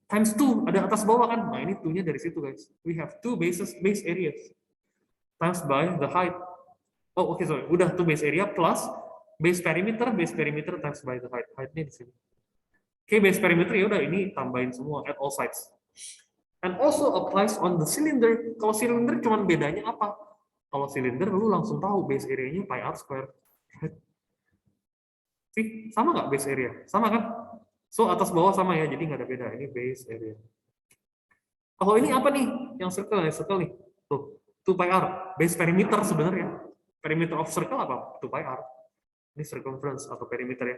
times 2, ada atas bawah kan. Nah ini 2-nya dari situ guys. We have 2 bases, base areas times by the height. Oh oke, sorry, udah 2 base area plus base perimeter times by the height. Height-nya di sini. Oke, base perimeter ya udah ini tambahin semua at all sides. And also applies on the cylinder. Kalau cylinder cuman bedanya apa? Kalau cylinder lu langsung tahu base area-nya pi r square. Sih, sama nggak base area? Sama kan? So atas bawah sama ya, jadi nggak ada beda. Ini base area. Kalau ini apa nih? Yang circle ya, circle nih. Tuh, 2 pi r. Base perimeter sebenarnya. Perimeter of circle apa? 2 pi r. Ini circumference atau perimeter ya.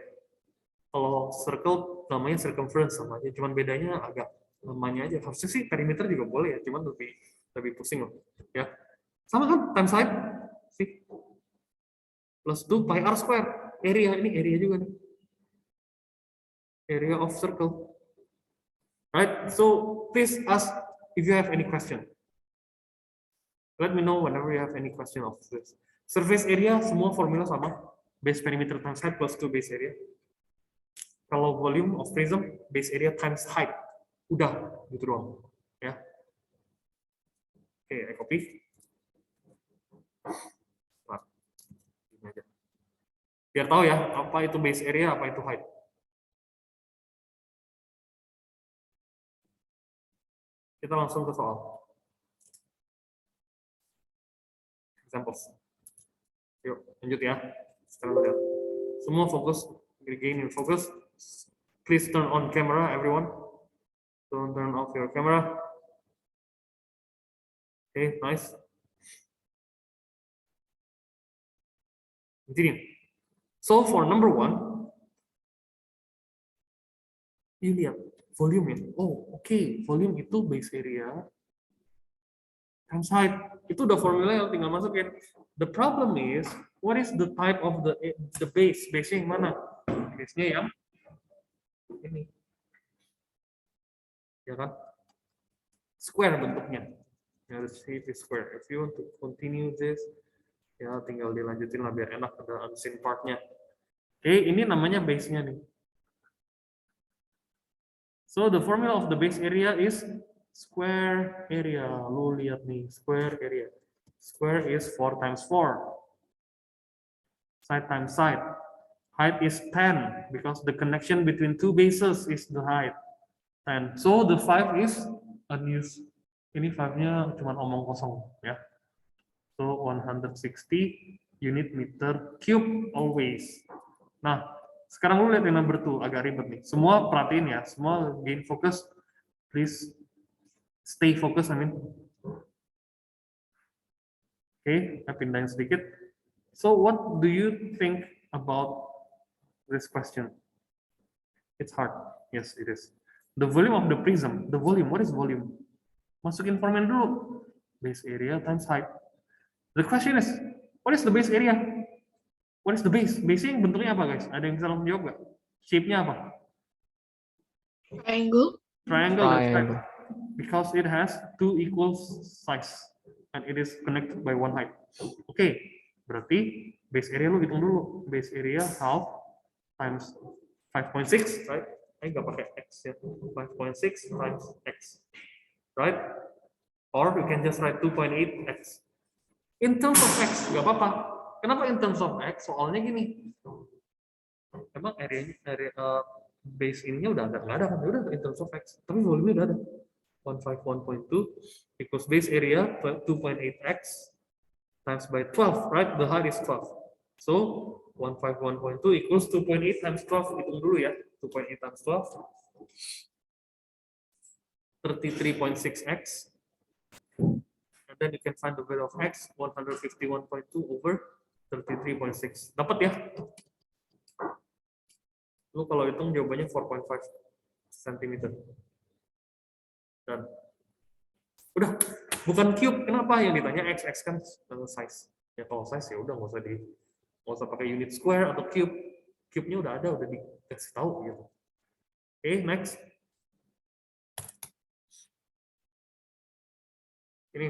Kalau circle namanya circumference sama aja, cuman bedanya agak namanya aja. Harusnya sih perimeter juga boleh ya, cuman lebih pusing loh. Ya. Sama kan times height sih. Plus 2 pi r square. Area ini area juga nih. Area of circle. Right? So please ask if you have any question. Let me know whenever you have any question of this. Surface area semua formula sama. Base perimeter times height plus 2 base area. Kalau volume of prism, base area times height. Udah, gitu doang. Ya. Oke, I copy. Nah, ini aja. Biar tahu ya, apa itu base area, apa itu height. Kita langsung ke soal. Examples. Yuk, lanjut ya. Sekarang lihat. Semua fokus, gain in focus. Please turn on camera, everyone. Don't turn off your camera. Okay, nice. Continue. So for number 1, you lihat volume ya. Oh, oke, volume itu base area times height. Itu udah formula yang tinggal masukin. The problem is, what is the type of the base? Base-nya yang mana? Base-nya yang ini. Ya kan? Square bentuknya. Ya, the shape is square. If you want to continue this, ya tinggal dilanjutin lah biar enak, ada unseen part-nya. Oke, ini namanya base-nya nih. So the formula of the base area is square area. Lu lihat nih, square area. Square is 4 times 4. Side times side. Height is 10 because the connection between 2 bases is the height. 10. So the 5 is unused. Ini 5-nya cuma omong kosong ya. So 160 unit meter cube always. Nah, sekarang lu lihat yang number 2 agak ribet nih. Semua perhatiin ya, semua gain focus. Please stay focus, I mean. Oke, saya pindahin sedikit. So what do you think about this question? It's hard. Yes, it is. The volume of the prism. The volume. What is volume? Masukin formula dulu. Base area times height. The question is, what is the base area? What is the base? Base-nya yang bentuknya apa, guys? Ada yang bisa langsung jawab nggak? Shape-nya apa? Triangle. Triangle, that's right. Triangle. Because it has two equal size and it is connected by one height. Oke, berarti base area lu hitung dulu. Base area half times 5.6, right? Nggak pakai x ya. 5.6 times x, right? Or you can just write 2.8x. In terms of x, nggak apa-apa. Kenapa in terms of x? Soalnya gini. Emang area base ininya udah ada, nggak ada kan? Udah in terms of x. Tapi volume udah ada. 151.2 equals base area 2.8x times by 12, right? The height is 12. So 151.2 equals 2.8 times 12. Hitung dulu ya. 2.8 times 12. 33.6x. And then you can find the value of x, 151.2 over 33.6. Dapat ya? Lu kalau hitung jawabannya 4.5 cm. Dan udah, bukan cube. Kenapa yang ditanya x kan size. Ya kalau size ya udah nggak usah pakai unit square atau cube. Cube-nya udah ada, udah dikasih tahu gitu. Oke, next. Ini.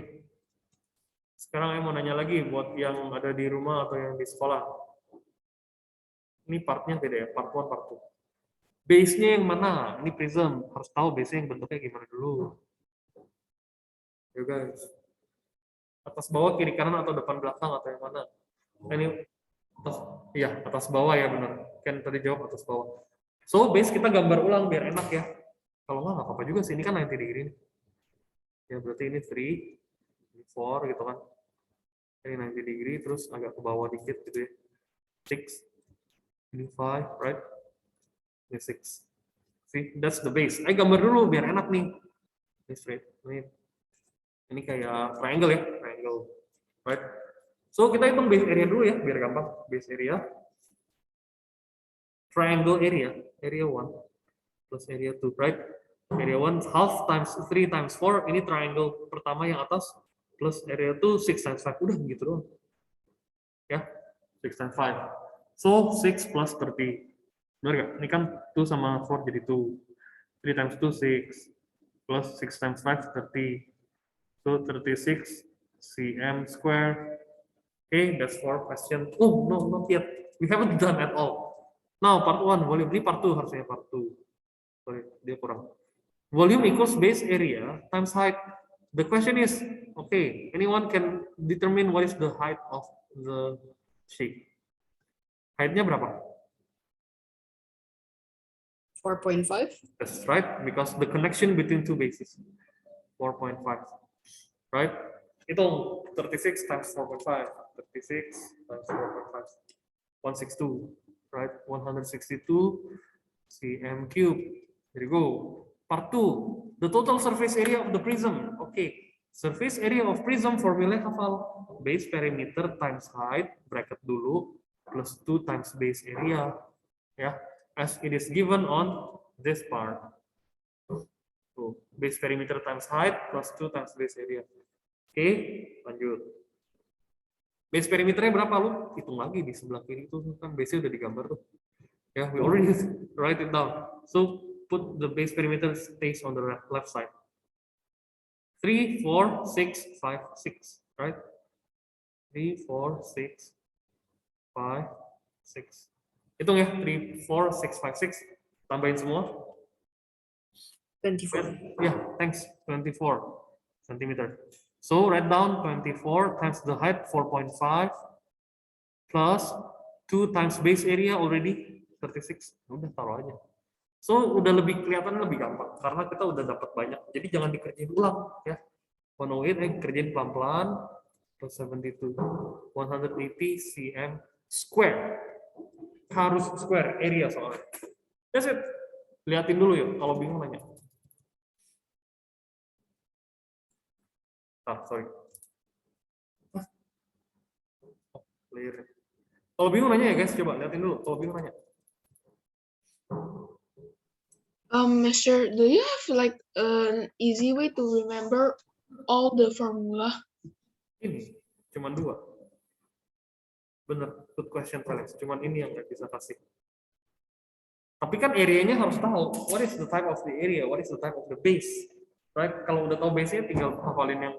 Sekarang saya mau nanya lagi buat yang ada di rumah atau yang di sekolah. Ini partnya beda ya, part 1, part 2. Base-nya yang mana? Ini prism. Harus tahu base-nya yang bentuknya gimana dulu. Ya guys. Atas bawah, kiri kanan, atau depan belakang, atau yang mana? Ini atas bawah ya benar. Kan tadi jawab atas bawah. So, base kita gambar ulang biar enak ya. Kalau nggak apa-apa juga sih. Ini kan 90 degree. Ya berarti ini 3, ini 4 gitu kan. Ini 90 degree, terus agak ke bawah dikit gitu ya. 6, ini 5, right? Ini 6. See, that's the base. Ayo gambar dulu biar enak nih. Ini straight. Ini kayak triangle ya, triangle. Right? So kita hitung base area dulu ya, biar gampang. Base area. Triangle area, area 1 plus area 2, right? Area 1 half times 3 times 4, ini triangle pertama yang atas, plus area 2 6 times 5. Udah gitu doang. Ya, 6 times 5. So 6 plus 30. Benar nggak? Ini kan 2 sama 4 jadi 2. 3 times 2 6 plus 6 times 5 30. So 36 cm square. Okay, that's for question. Oh no, not yet. We haven't done at all. Now part 1 volume. Ini part 2 harusnya part 2. Sorry, dia kurang. Volume equals base area times height. The question is, okay, anyone can determine what is the height of the shape? Height-nya berapa? 4.5. That's right, because the connection between two bases, 4.5, right? Itu 36 times 4.5, 36 times 4.5, 162, right? 162 cm cube. There you go. Part 2, the total surface area of the prism. Okay, surface area of prism formula hafal. Base perimeter times height, bracket dulu, plus 2 times base area. Ya, as it is given on this part. So, base perimeter times height plus 2 times base area. Oke, lanjut. Base perimeternya berapa lu? Hitung lagi di sebelah kiri itu kan base-nya udah digambar tuh. Ya, we already write it down. So, put the base perimeter stays on the left side. 3, 4, 6, 5, 6, right? 3, 4, 6, 5, 6. Hitung ya, 3, 4, 6, 5, 6. Tambahin semua. 24. Yeah, thanks. 24 centimeter. So write down 24 times the height 4.5 plus 2 times base area already 36. Udah taruh aja. So udah lebih kelihatan lebih gampang karena kita udah dapat banyak. Jadi jangan dikerjain ulang ya. 108 kerjain pelan-pelan plus 72 180 cm square. Harus square area soalnya. That's it. Liatin dulu yuk kalau bingung nanya. Sorry. Clear. Kalau bingung nanya ya guys, coba liatin dulu. Kalau bingung nanya. Mister, do you have like an easy way to remember all the formula? Ini cuma 2. Bener. Good question, Felix. Cuman ini yang nggak bisa kasih. Tapi kan area-nya harus tahu. What is the type of the area? What is the type of the base? Right? Kalau udah tahu base-nya, tinggal hafalin yang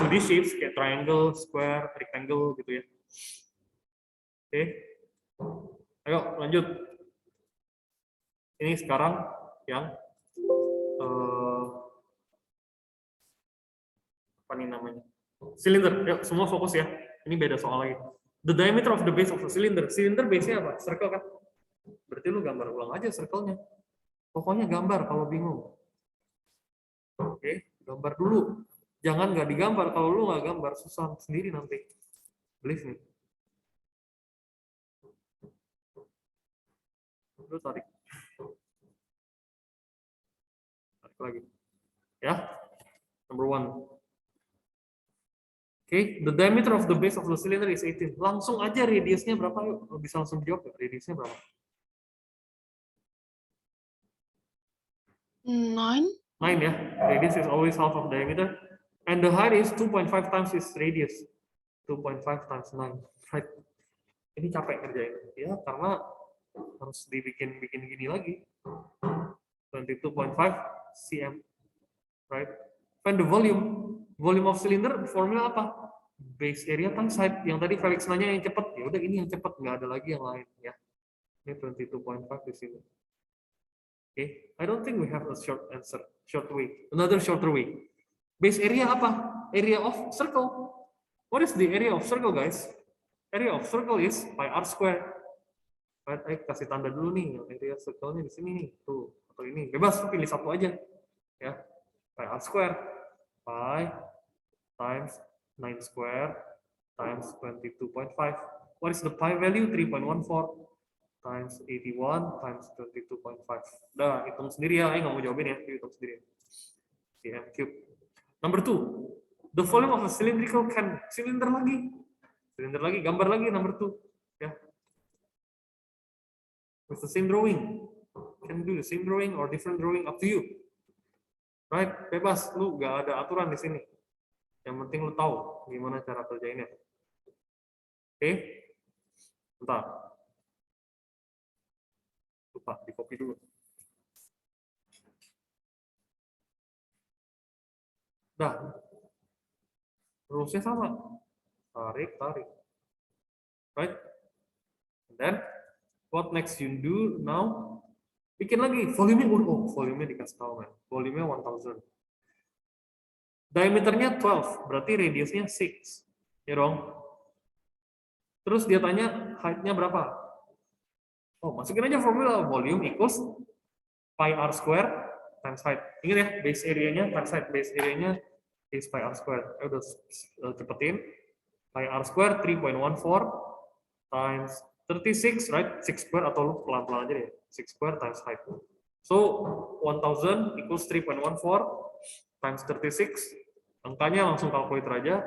2D shapes kayak triangle, square, rectangle gitu ya. Oke. Ayo lanjut. Ini sekarang yang apa nih namanya? Cylinder. Yuk, semua fokus ya. Ini beda soal lagi. The diameter of the base of the cylinder. Cylinder base-nya apa? Circle kan? Berarti lu gambar ulang aja circle-nya. Pokoknya gambar kalau bingung. Oke, gambar dulu. Jangan nggak digambar. Kalau lu nggak gambar, susah sendiri nanti. Believe me. Lu tarik. Tarik lagi. Ya. Number 1. Oke, the diameter of the base of the cylinder is 18. Langsung aja radiusnya berapa? Yuk, bisa langsung dijawab ya. Radiusnya berapa? 9. 9 ya. Radius is always half of diameter. And the height is 2.5 times its radius. 2.5 times 9. Right. Ini capek kerjain. Ya, karena harus dibikin gini lagi. 22.5 cm. Right. Find the volume. Volume of cylinder formula apa? Base area times height. Yang tadi Felix nanya yang cepat. Ya udah ini yang cepat, nggak ada lagi yang lain ya. Ini 22.5 di sini. Okay, I don't think we have a short answer, short way. Another shorter way. Base area apa? Area of circle. What is the area of circle, guys? Area of circle is pi r square. Right, kasih tanda dulu nih, area circle-nya di sini nih, tuh atau ini. Bebas, pilih satu aja. Ya, pi r square. Pi times 9 square times 22.5. What is the pi value? 3.14 times 81 times 22.5. Udah, hitung sendiri ya. Nggak mau jawabin ya, hitung sendiri. Cm cube. Number 2. The volume of a cylindrical can. Cylinder lagi. Cylinder lagi, gambar lagi number 2. Ya. With the same drawing. Can do the same drawing or different drawing, up to you. Right, bebas, lu nggak ada aturan di sini. Yang penting lu tahu gimana cara kerjainnya. Oke, bentar. Lupa, di copy dulu. Dah, rumusnya sama. Tarik, tarik. Right? And then, what next you do now? Bikin lagi, volume-nya, volume-nya dikasih tahu kan. Volume-nya 1000. Diameternya 12, berarti radiusnya 6. Ya dong. Terus dia tanya height-nya berapa? Oh, masukin aja formula volume equals pi r square times height. Ingat ya, base area-nya times height. Base area-nya is pi r square. Udah cepetin. Pi r square 3.14 times 36, right? 6 square atau lu pelan-pelan aja deh. 6 square times height. So 1000 equals 3.14 times 36. Angkanya langsung kalkulator aja.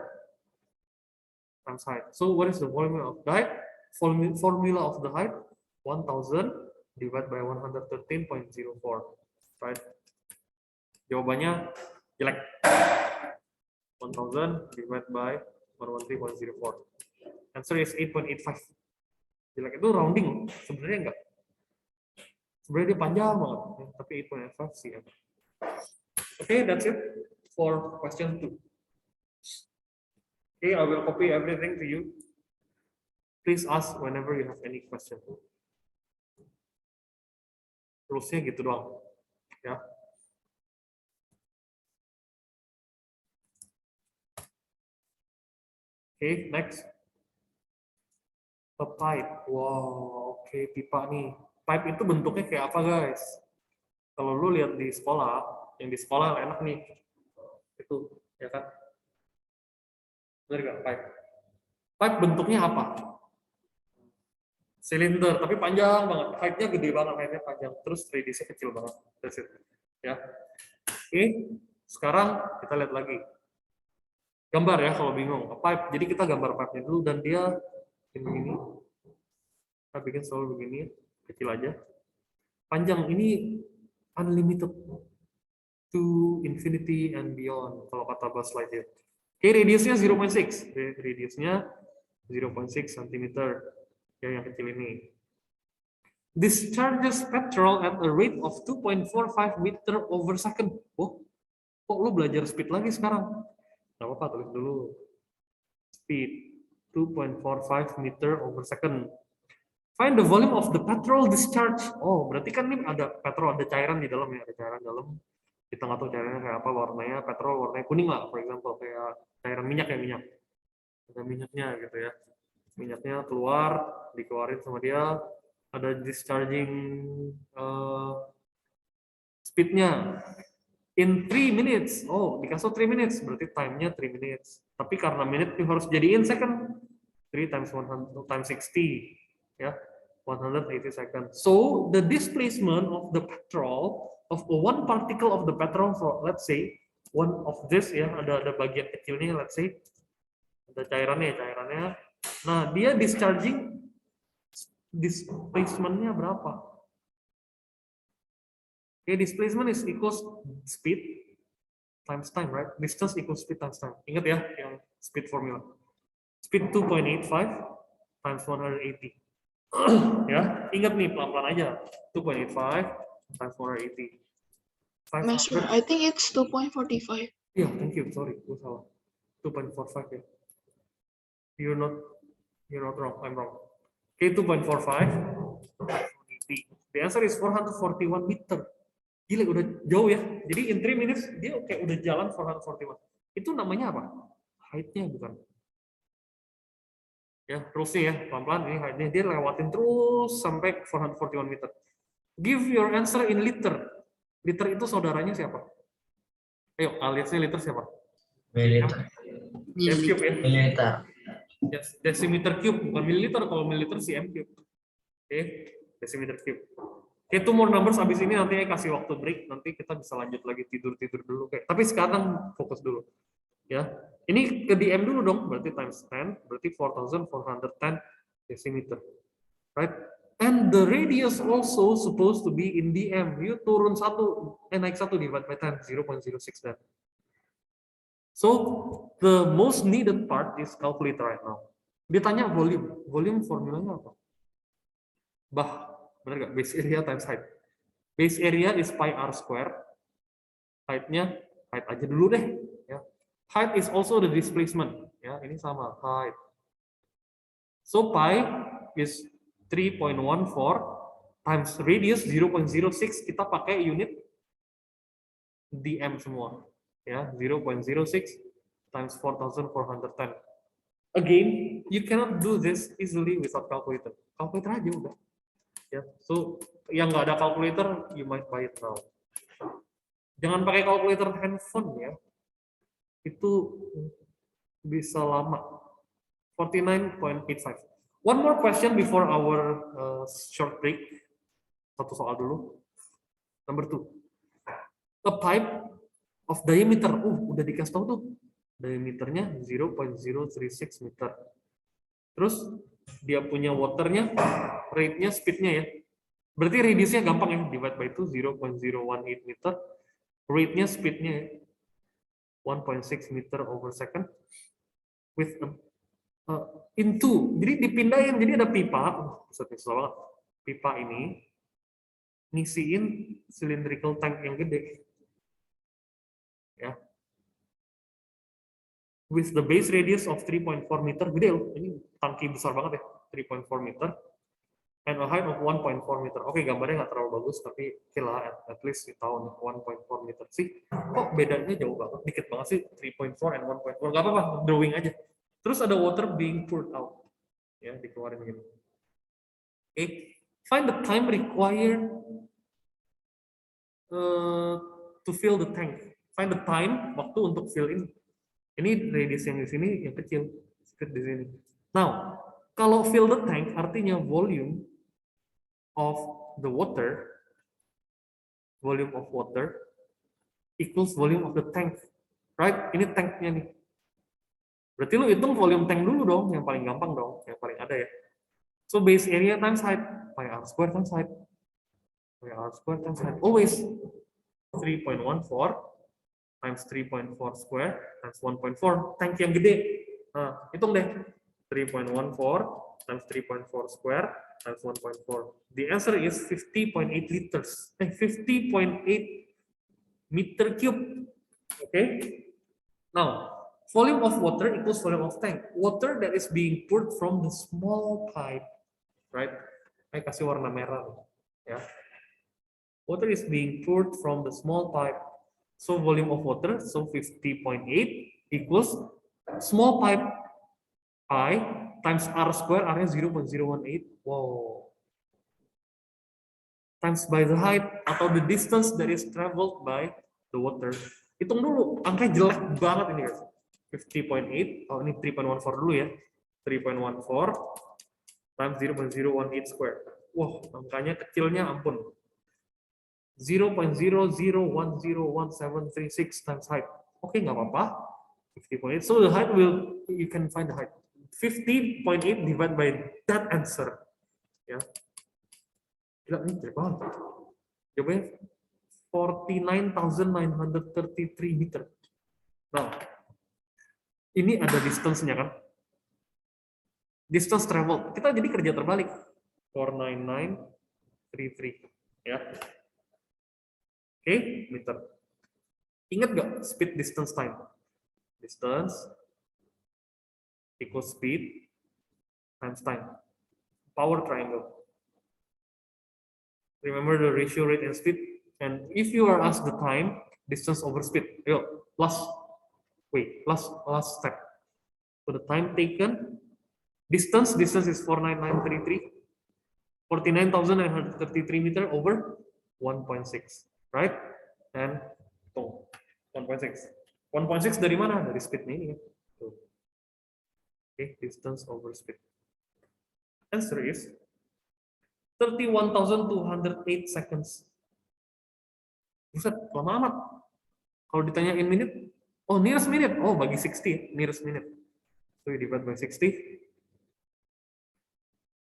Times height. So what is the volume of the height? Formula of the height 1000 divided by 113.04. Right? Jawabannya jelek. 1000 divided by 113.04. Answer is 8.85. Jelek itu rounding, sebenarnya enggak. Sebenarnya dia panjang banget, tapi 8.85 sih. Okay, that's it for question 2. Okay, I will copy everything to you. Please ask whenever you have any question. Terusnya gitu doang, ya. Okay, next. A pipe. Wow, oke, pipa nih. Pipe itu bentuknya kayak apa, guys? Kalau lu lihat di sekolah, yang di sekolah enak nih. Itu, ya kan? Benar nggak pipe? Pipe bentuknya apa? Silinder, tapi panjang banget. Height-nya gede banget, height-nya panjang. Terus radiusnya kecil banget. That's it. Ya. Oke, sekarang kita lihat lagi. Gambar ya kalau bingung. Pipe. Jadi kita gambar pipe-nya dulu dan dia begini. Kita bikin selalu begini, kecil aja. Panjang ini unlimited to infinity and beyond kalau kata Buzz Lightyear. Oke, radiusnya 0.6. Radiusnya 0.6 cm. Ya, yang kecil ini. Discharges petrol at a rate of 2.45 meter over second. Oh, kok lu belajar speed lagi sekarang? Nggak apa-apa, tulis dulu. Speed 2.45 meter over second. Find the volume of the petrol discharge. Oh, berarti kan ini ada petrol, ada cairan di dalam ya, ada cairan dalam. Kita nggak tahu cairannya kayak apa, warnanya petrol, warnanya kuning lah, for example, kayak cairan minyak ya, minyak. Ada minyaknya gitu ya. Minyaknya keluar, dikeluarin sama dia, ada discharging speednya in 3 minutes. Oh, dikasih 3 minutes, berarti time-nya 3 minutes. Tapi karena minute harus jadiin second. 3 times 100 times 60, ya, 180 seconds. So the displacement of the petrol of one particle of the petrol, for let's say one of this ya, ada bagian kecilnya, let's say ada cairannya. Nah, dia discharging displacement-nya berapa? Okay, displacement is equals speed times time, right? Distance equals speed times time. Ingat ya, yang speed formula. Speed 2.85 times 180. Ya, ingat nih pelan-pelan aja. 2.85 times 180. Master, I think it's 2.45. Yeah, thank you. Sorry, gue salah. 2.45 ya. You're not wrong. I'm wrong. Okay, 2.45. The answer is 441 meter. Gila, udah jauh ya. Jadi in 3 minutes dia kayak udah jalan 441. Itu namanya apa? Height-nya bukan. Ya, terusnya ya, pelan-pelan ini height-nya dia lewatin terus sampai 441 meter. Give your answer in liter. Liter itu saudaranya siapa? Ayo, aliasnya liter siapa? Mililiter. M cube ya. Mililiter. Yes, decimeter cube, bukan mililiter. Kalau mililiter sih M cube. Oke, decimeter cube. Oke, two more numbers. Abis ini nanti kasih waktu break. Nanti kita bisa lanjut lagi tidur-tidur dulu. Oke, tapi sekarang fokus dulu. Ya, ini ke DM dulu dong. Berarti times 10, berarti 4,410 decimeter. Right? And the radius also supposed to be in DM. You turun satu, naik satu divide by 10, 0.06 dan. So the most needed part is calculator right now. Ditanya volume, volume formulanya apa? Bah, benar nggak? Base area times height. Base area is pi r square. Height-nya, height aja dulu deh. Ya. Height is also the displacement. Ya, ini sama height. So pi is 3.14 times radius 0.06. Kita pakai unit dm semua. Ya, 0.06 times 4,410. Again, you cannot do this easily without calculator. Calculator aja udah. Ya, so yang nggak ada calculator, you might buy it now. Jangan pakai calculator handphone ya. Itu bisa lama. 49.85. One more question before our short break. Satu soal dulu. Number 2. A pipe of diameter, udah dikasih tahu tuh, diameternya 0.036 meter. Terus dia punya waternya, rate-nya, speed-nya ya. Berarti radiusnya gampang ya, divide by 2, 0.018 meter. Rate-nya, speed-nya 1.6 meter over second. With into, jadi dipindahin, jadi ada pipa, pipa ini ngisiin cylindrical tank yang gede. Ya. With the base radius of 3.4 meter, gede loh, ini tangki besar banget ya, 3.4 meter, and a height of 1.4 meter. Oke, gambarnya nggak terlalu bagus, tapi kira at least di tahun 1.4 meter sih. Kok bedanya jauh banget, dikit banget sih, 3.4 and 1.4. Nggak apa-apa, drawing aja. Terus ada water being poured out, ya, dikeluarin gini. Oke, find the time required to fill the tank. Find the time, waktu untuk fill in. Ini radius yang di sini yang kecil, sedikit di sini. Now, kalau fill the tank artinya volume of the water, equals volume of the tank, right? Ini tanknya nih. Berarti lu hitung volume tank dulu dong, yang paling gampang dong, yang paling ada ya. So base area times height, pi r square times height, pi r square times height, always 3.14 times 3.4 square times 1.4, tank yang gede. Nah, hitung deh. 3.14 times 3.4 square times 1.4. The answer is 50.8 liters. 50.8 meter cube. Okay. Now, volume of water equals volume of tank. Water that is being poured from the small pipe, right? Saya kasih warna merah, ya. Water is being poured from the small pipe. So volume of water, so 50.8 equals small pipe I times R square, R nya 0.018. Wow. Times by the height atau the distance that is traveled by the water. Hitung dulu, angkanya jelek banget ini guys. 50.8, oh ini 3.14 dulu ya. 3.14 times 0.018 square. Wah, angkanya kecilnya ampun. 0.00101736 times height. Oke, nggak apa-apa. 50.8. So the height will, you can find the height. 50.8 divided by that answer. Ya. Gila, ini jelek banget. Jawabannya 49.933 meter. Nah, ini ada distance-nya kan? Distance travel. Kita jadi kerja terbalik. 49933. Ya. Oke, meter. Ingat nggak speed, distance, time? Distance equals speed times time. Power triangle. Remember the ratio, rate, and speed. And if you are asked the time, distance over speed. Yo, last step. So the time taken, distance is 49933, 49,933 meter over 1.6, right? And 1.6. 1.6 dari mana? Dari speed ini. Okay, distance over speed. Answer is 31,208 seconds. Buset, lama amat. Kalau ditanyain minute, oh nearest minute, oh bagi 60, nearest minute. So you divide by 60.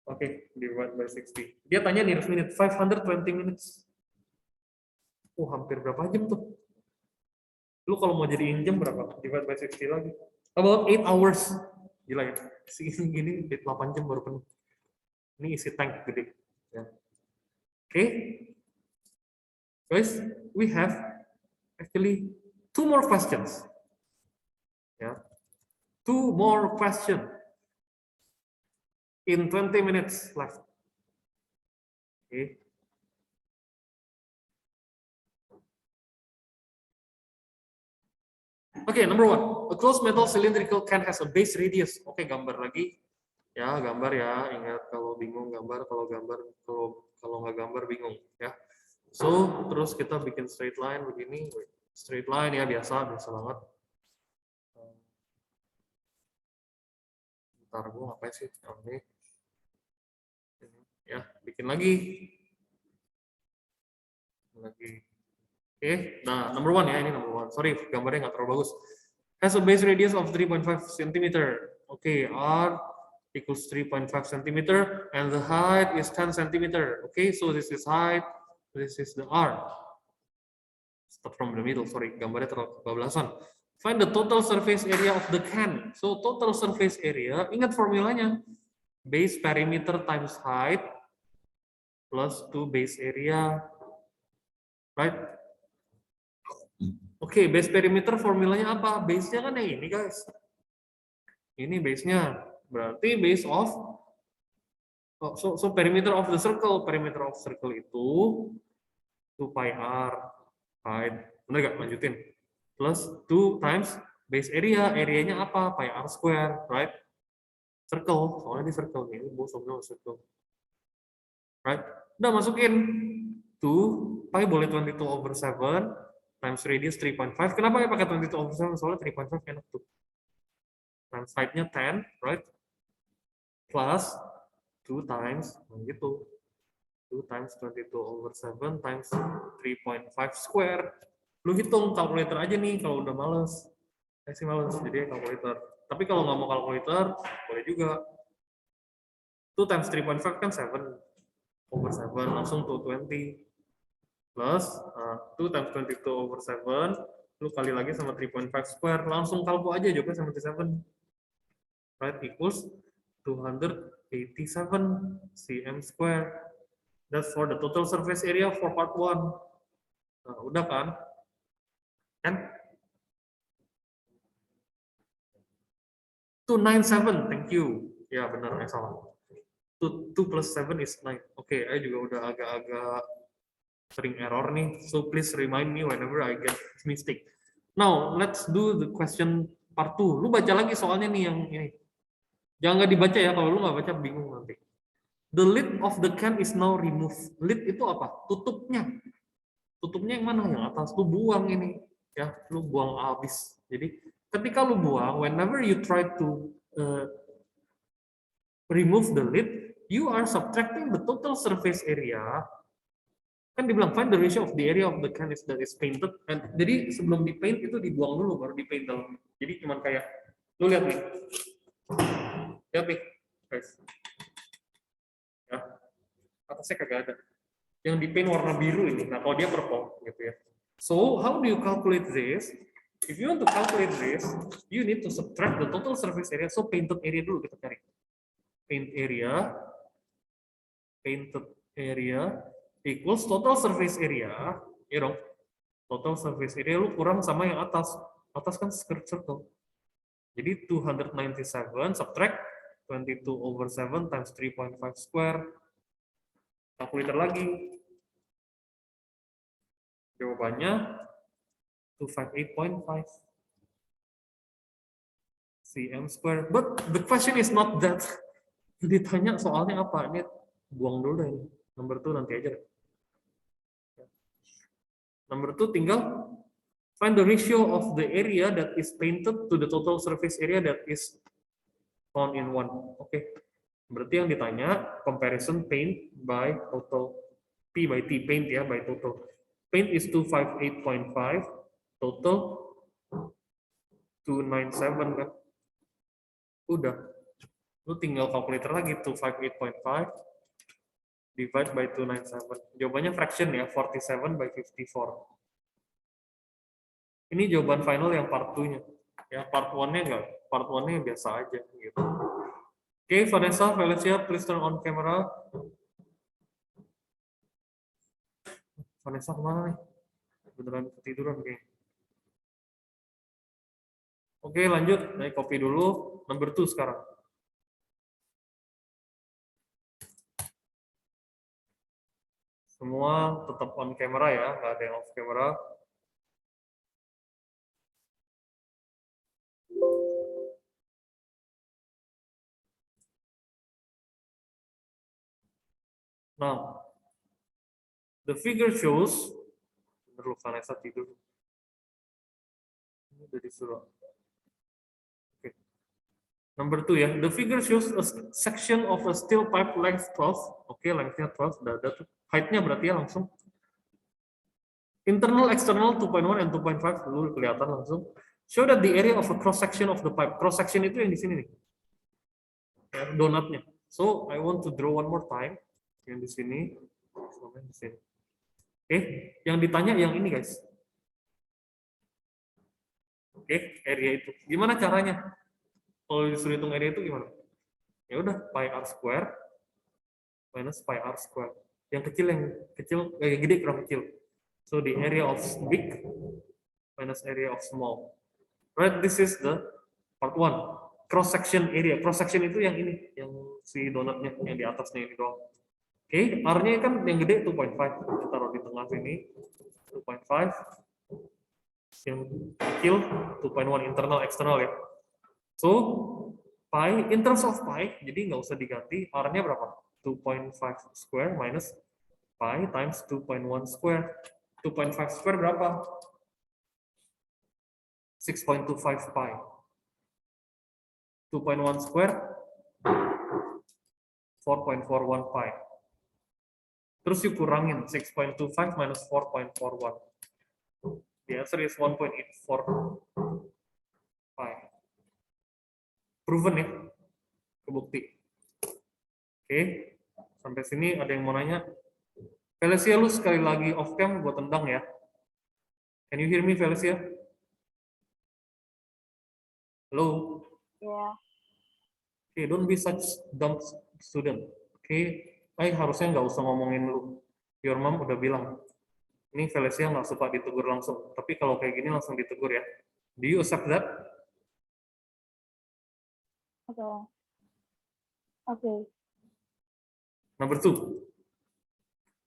Oke, divide by 60. Dia tanya nearest minute, 520 minutes. Oh, hampir berapa jam tuh? Lu kalau mau jadiin jam berapa? Divide by 60 lagi. About 8 hours. Gila ya. Segini 8 jam baru penuh. Ini isi tank gede. Ya. Oke. Guys, we have actually 2 more questions. Yeah. 2 more questions in 20 minutes left. Okay. Okay, number 1. A closed metal cylindrical can has a base radius. Oke, gambar lagi. Ya, gambar ya. Ingat kalau bingung gambar, kalau nggak gambar bingung ya. So, terus kita bikin straight line begini. Straight line ya, biasa banget. Bentar, gue ngapain sih? Ini. Ya, bikin lagi. Oke, nah number 1 ya, ini number 1. Sorry, gambarnya nggak terlalu bagus. Has a base radius of 3.5 cm. Oke, R equals 3.5 cm and the height is 10 cm. Okay, so this is height, this is the R. Start from the middle, sorry, gambarnya terlalu kebablasan. Find the total surface area of the can. So total surface area, ingat formulanya. Base perimeter times height plus 2 base area. Right? Oke, base perimeter formulanya apa? Base-nya kan yang ini, guys. Ini base-nya. Berarti base of so perimeter of the circle. Perimeter of circle itu 2 pi r height. Benar nggak? Lanjutin. Plus 2 times base area. Area-nya apa? Pi r square, right? Circle. Soalnya ini circle. Ini bosomnya circle. Right? Udah masukin 2 pi boleh 22/7 times radius 3.5. Kenapa ya pakai 22/7? Soalnya 3.5 enak tuh. Times height-nya 10, right? Plus 2 times gitu. 2 times 22/7 times 3.5 square. Lu hitung kalkulator aja nih kalau udah males. Saya sih males, jadi kalkulator. Tapi kalau nggak mau kalkulator, boleh juga. 2 times 3.5 kan 7/7, langsung 220. Plus 2 times 22/7, lu kali lagi sama 3.5 square, langsung kalku aja jawabnya 77. Right, equals 287 cm square. That's for the total surface area for part 1. Nah, udah kan? Kan? 297, thank you. Ya benar, salah. 2 plus 7 is 9. Oke, saya juga udah agak-agak sering error nih. So please remind me whenever I get mistake. Now, let's do the question part 2. Lu baca lagi soalnya nih yang ini. Jangan nggak dibaca ya, kalau lu nggak baca bingung nanti. The lid of the can is now removed. Lid itu apa? Tutupnya. Tutupnya yang mana? Yang atas. Lu buang ini. Ya, lu buang habis. Jadi, ketika lu buang, whenever you try to remove the lid, you are subtracting the total surface area. Kan dibilang find the ratio of the area of the can that is painted. And jadi sebelum di paint itu dibuang dulu baru di paint dalam. Jadi cuman kayak lu lihat nih. Lihat nih, guys. Ya. Atasnya kagak ada. Yang di paint warna biru ini. Nah, kalau dia purple gitu ya. So, how do you calculate this? If you want to calculate this, you need to subtract the total surface area. So, painted area dulu kita cari. Painted area equals total surface area, ya dong. Total surface area lu kurang sama yang atas. Atas kan circle. Jadi 297 subtract 22/7 times 3.5 square. Kalkulator lagi. Jawabannya 258.5 cm square. But the question is not that. Ditanya soalnya apa? Ini buang dulu deh. Nomor 2 nanti aja. Nomor 2 tinggal find the ratio of the area that is painted to the total surface area that is found in 1. Oke. Berarti yang ditanya comparison paint by total. P by T, paint ya, by total. Paint is 258.5, total 297 kan. Udah. Lu tinggal kalkulator lagi 258.5 divide by 297. Jawabannya fraction ya, 47 by 54. Ini jawaban final yang part 2-nya. Ya, part 1-nya enggak. Part 1-nya biasa aja gitu. Oke, Vanessa, Felicia, please turn on camera. Vanessa kemana nih? Beneran ketiduran kayaknya. Oke, lanjut. Naik kopi dulu. Nomor 2 sekarang. Semua tetap on camera ya, nggak ada yang off camera. Now, the figure shows, perlu Vanessa tidur. Ini udah disuruh. Okay. Number 2 ya, the figure shows a section of a steel pipe length 12. Oke, lengthnya 12, udah ada tuh. Height-nya berarti ya langsung. Internal, external 2.1 and 2.5 dulu kelihatan langsung. Show that the area of a cross section of the pipe. Cross section itu yang di sini nih. Ya, donatnya. So, I want to draw one more time. Yang di sini. Di sini. Oke, yang ditanya yang ini guys. Oke, area itu. Gimana caranya? Kalau disuruh hitung area itu gimana? Ya udah, pi r square minus pi r square. Yang kecil, yang gede kurang kecil. So the area of big minus area of small. Right, this is the part 1. Cross section area. Cross section itu yang ini, yang si donatnya, yang di atasnya ini doang. Oke, R-nya kan yang gede 2.5. Kita taruh di tengah sini. 2.5. Yang kecil 2.1 internal external ya. So pi in terms of pi, jadi nggak usah diganti. R-nya berapa? 2.5 square minus pi times 2.1 square. 2.5 square berapa? 6.25 pi. 2.1 square 4.41 pi. Terus yuk kurangin 6.25 minus 4.41. The answer is 1.84 pi. Proven ya? Kebukti. Oke, sampai sini ada yang mau nanya? Felicia, lu sekali lagi off cam, gue tendang ya. Can you hear me, Felicia? Halo? Yeah. Okay, don't be such dumb student. Okay, harusnya nggak usah ngomongin lu. Your mom udah bilang, ini Felicia nggak suka ditegur langsung. Tapi kalau kayak gini langsung ditegur ya. Do you accept that? Okay. Okay. Number 2.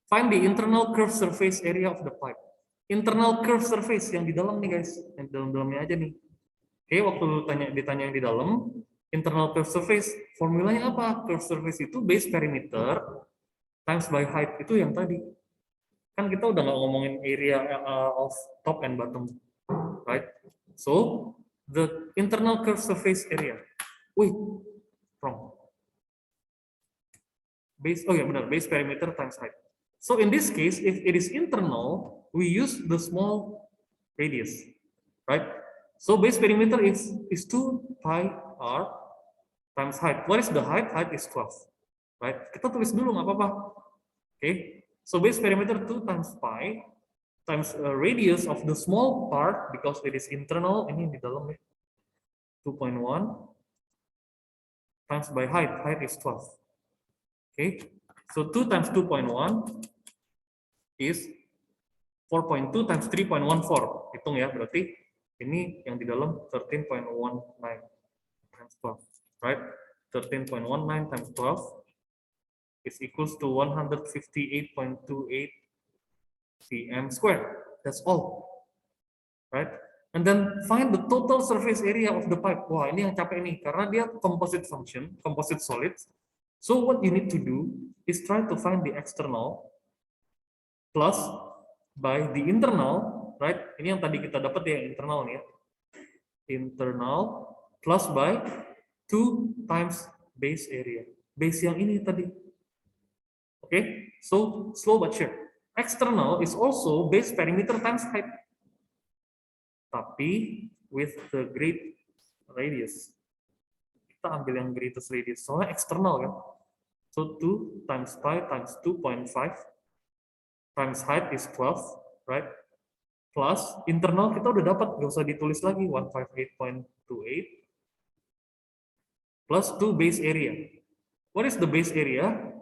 Find the internal curved surface area of the pipe. Internal curved surface yang di dalam nih guys, yang dalam-dalamnya aja nih. Oke, waktu lu ditanya yang di dalam, internal curved surface, formulanya apa? Curved surface itu base perimeter times by height, itu yang tadi. Kan kita udah nggak ngomongin area of top and bottom, right? So, the internal curved surface area. Wait, wrong. Base, oh ya benar, base perimeter times height. So in this case, if it is internal, we use the small radius, right? So base perimeter is 2 pi r times height. What is the height? Height is 12, right? Kita tulis dulu nggak apa-apa. Okay, so base perimeter 2 times pi times radius of the small part because it is internal. Ini di dalam ya. 2.1 times by height. Height is 12. Okay, so 2 times 2.1 is 4.2 times 3.14. Hitung ya, berarti ini yang di dalam 13.19 times 12, right? 13.19 times 12 is equals to 158.28 cm square. That's all, right? And then find the total surface area of the pipe. Wah, ini yang capek nih, karena dia composite function, composite solids. So what you need to do is try to find the external plus by the internal, right? Ini yang tadi kita dapat ya, internal nih ya. Internal plus by 2 times base area. Base yang ini tadi. Okay, so slow but sure. External is also base perimeter times height. Tapi with the great radius. Kita ambil yang greatest radius, soalnya eksternal kan. So 2 times pi times 2.5 times height is 12, right? Plus internal kita udah dapat, gak usah ditulis lagi, 158.28 plus 2 base area. What is the base area?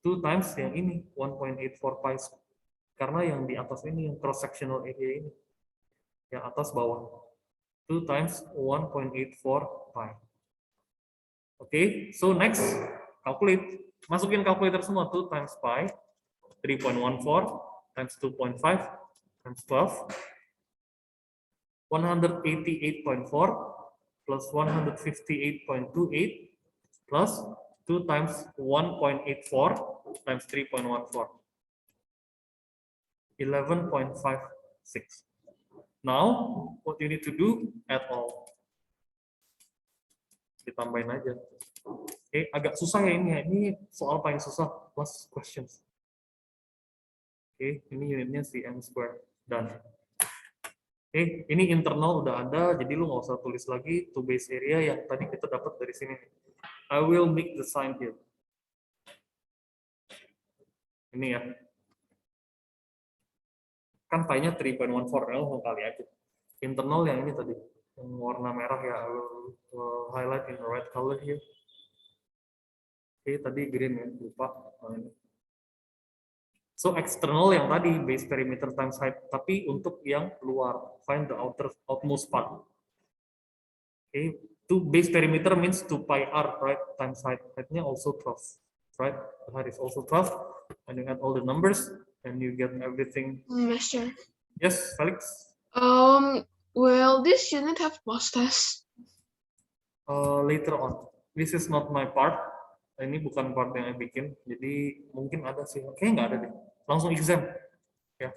2 times yang ini, 1.84 pi. Karena yang di atas ini, yang cross sectional area ini, yang atas bawah. 2 times 1.84 pi. Okay, so next, calculate. Masukin calculator semua, 2 times pi, 3.14 times 2.5 times 12, 188.4 plus 158.28 plus 2 times 1.84 times 3.14, 11.56. Now, what you need to do, add all. Ditambahin aja. Oke, agak susah ya ini ya. Ini soal paling susah plus questions. Oke, ini unitnya cm square dan oke, ini internal udah ada, jadi lu nggak usah tulis lagi to base area yang tadi kita dapat dari sini. I will make the sign here. Ini ya. Kan pi-nya 3.14, mau kali aja. Internal yang ini tadi. Yang warna merah ya, I will highlight in the red color here. Oke, tadi green ya, lupa. So external yang tadi base perimeter times height, tapi untuk yang luar, find the outmost part. Okay, to base perimeter means 2 pi r, right, times height. Heightnya also 12, right? The height is also 12, and you add all the numbers, and you get everything. Master. Yes, Felix. Will this unit have post test? Later on. This is not my part. Ini bukan part yang saya bikin, jadi mungkin ada sih. Kayaknya nggak ada deh. Langsung exam. Ya.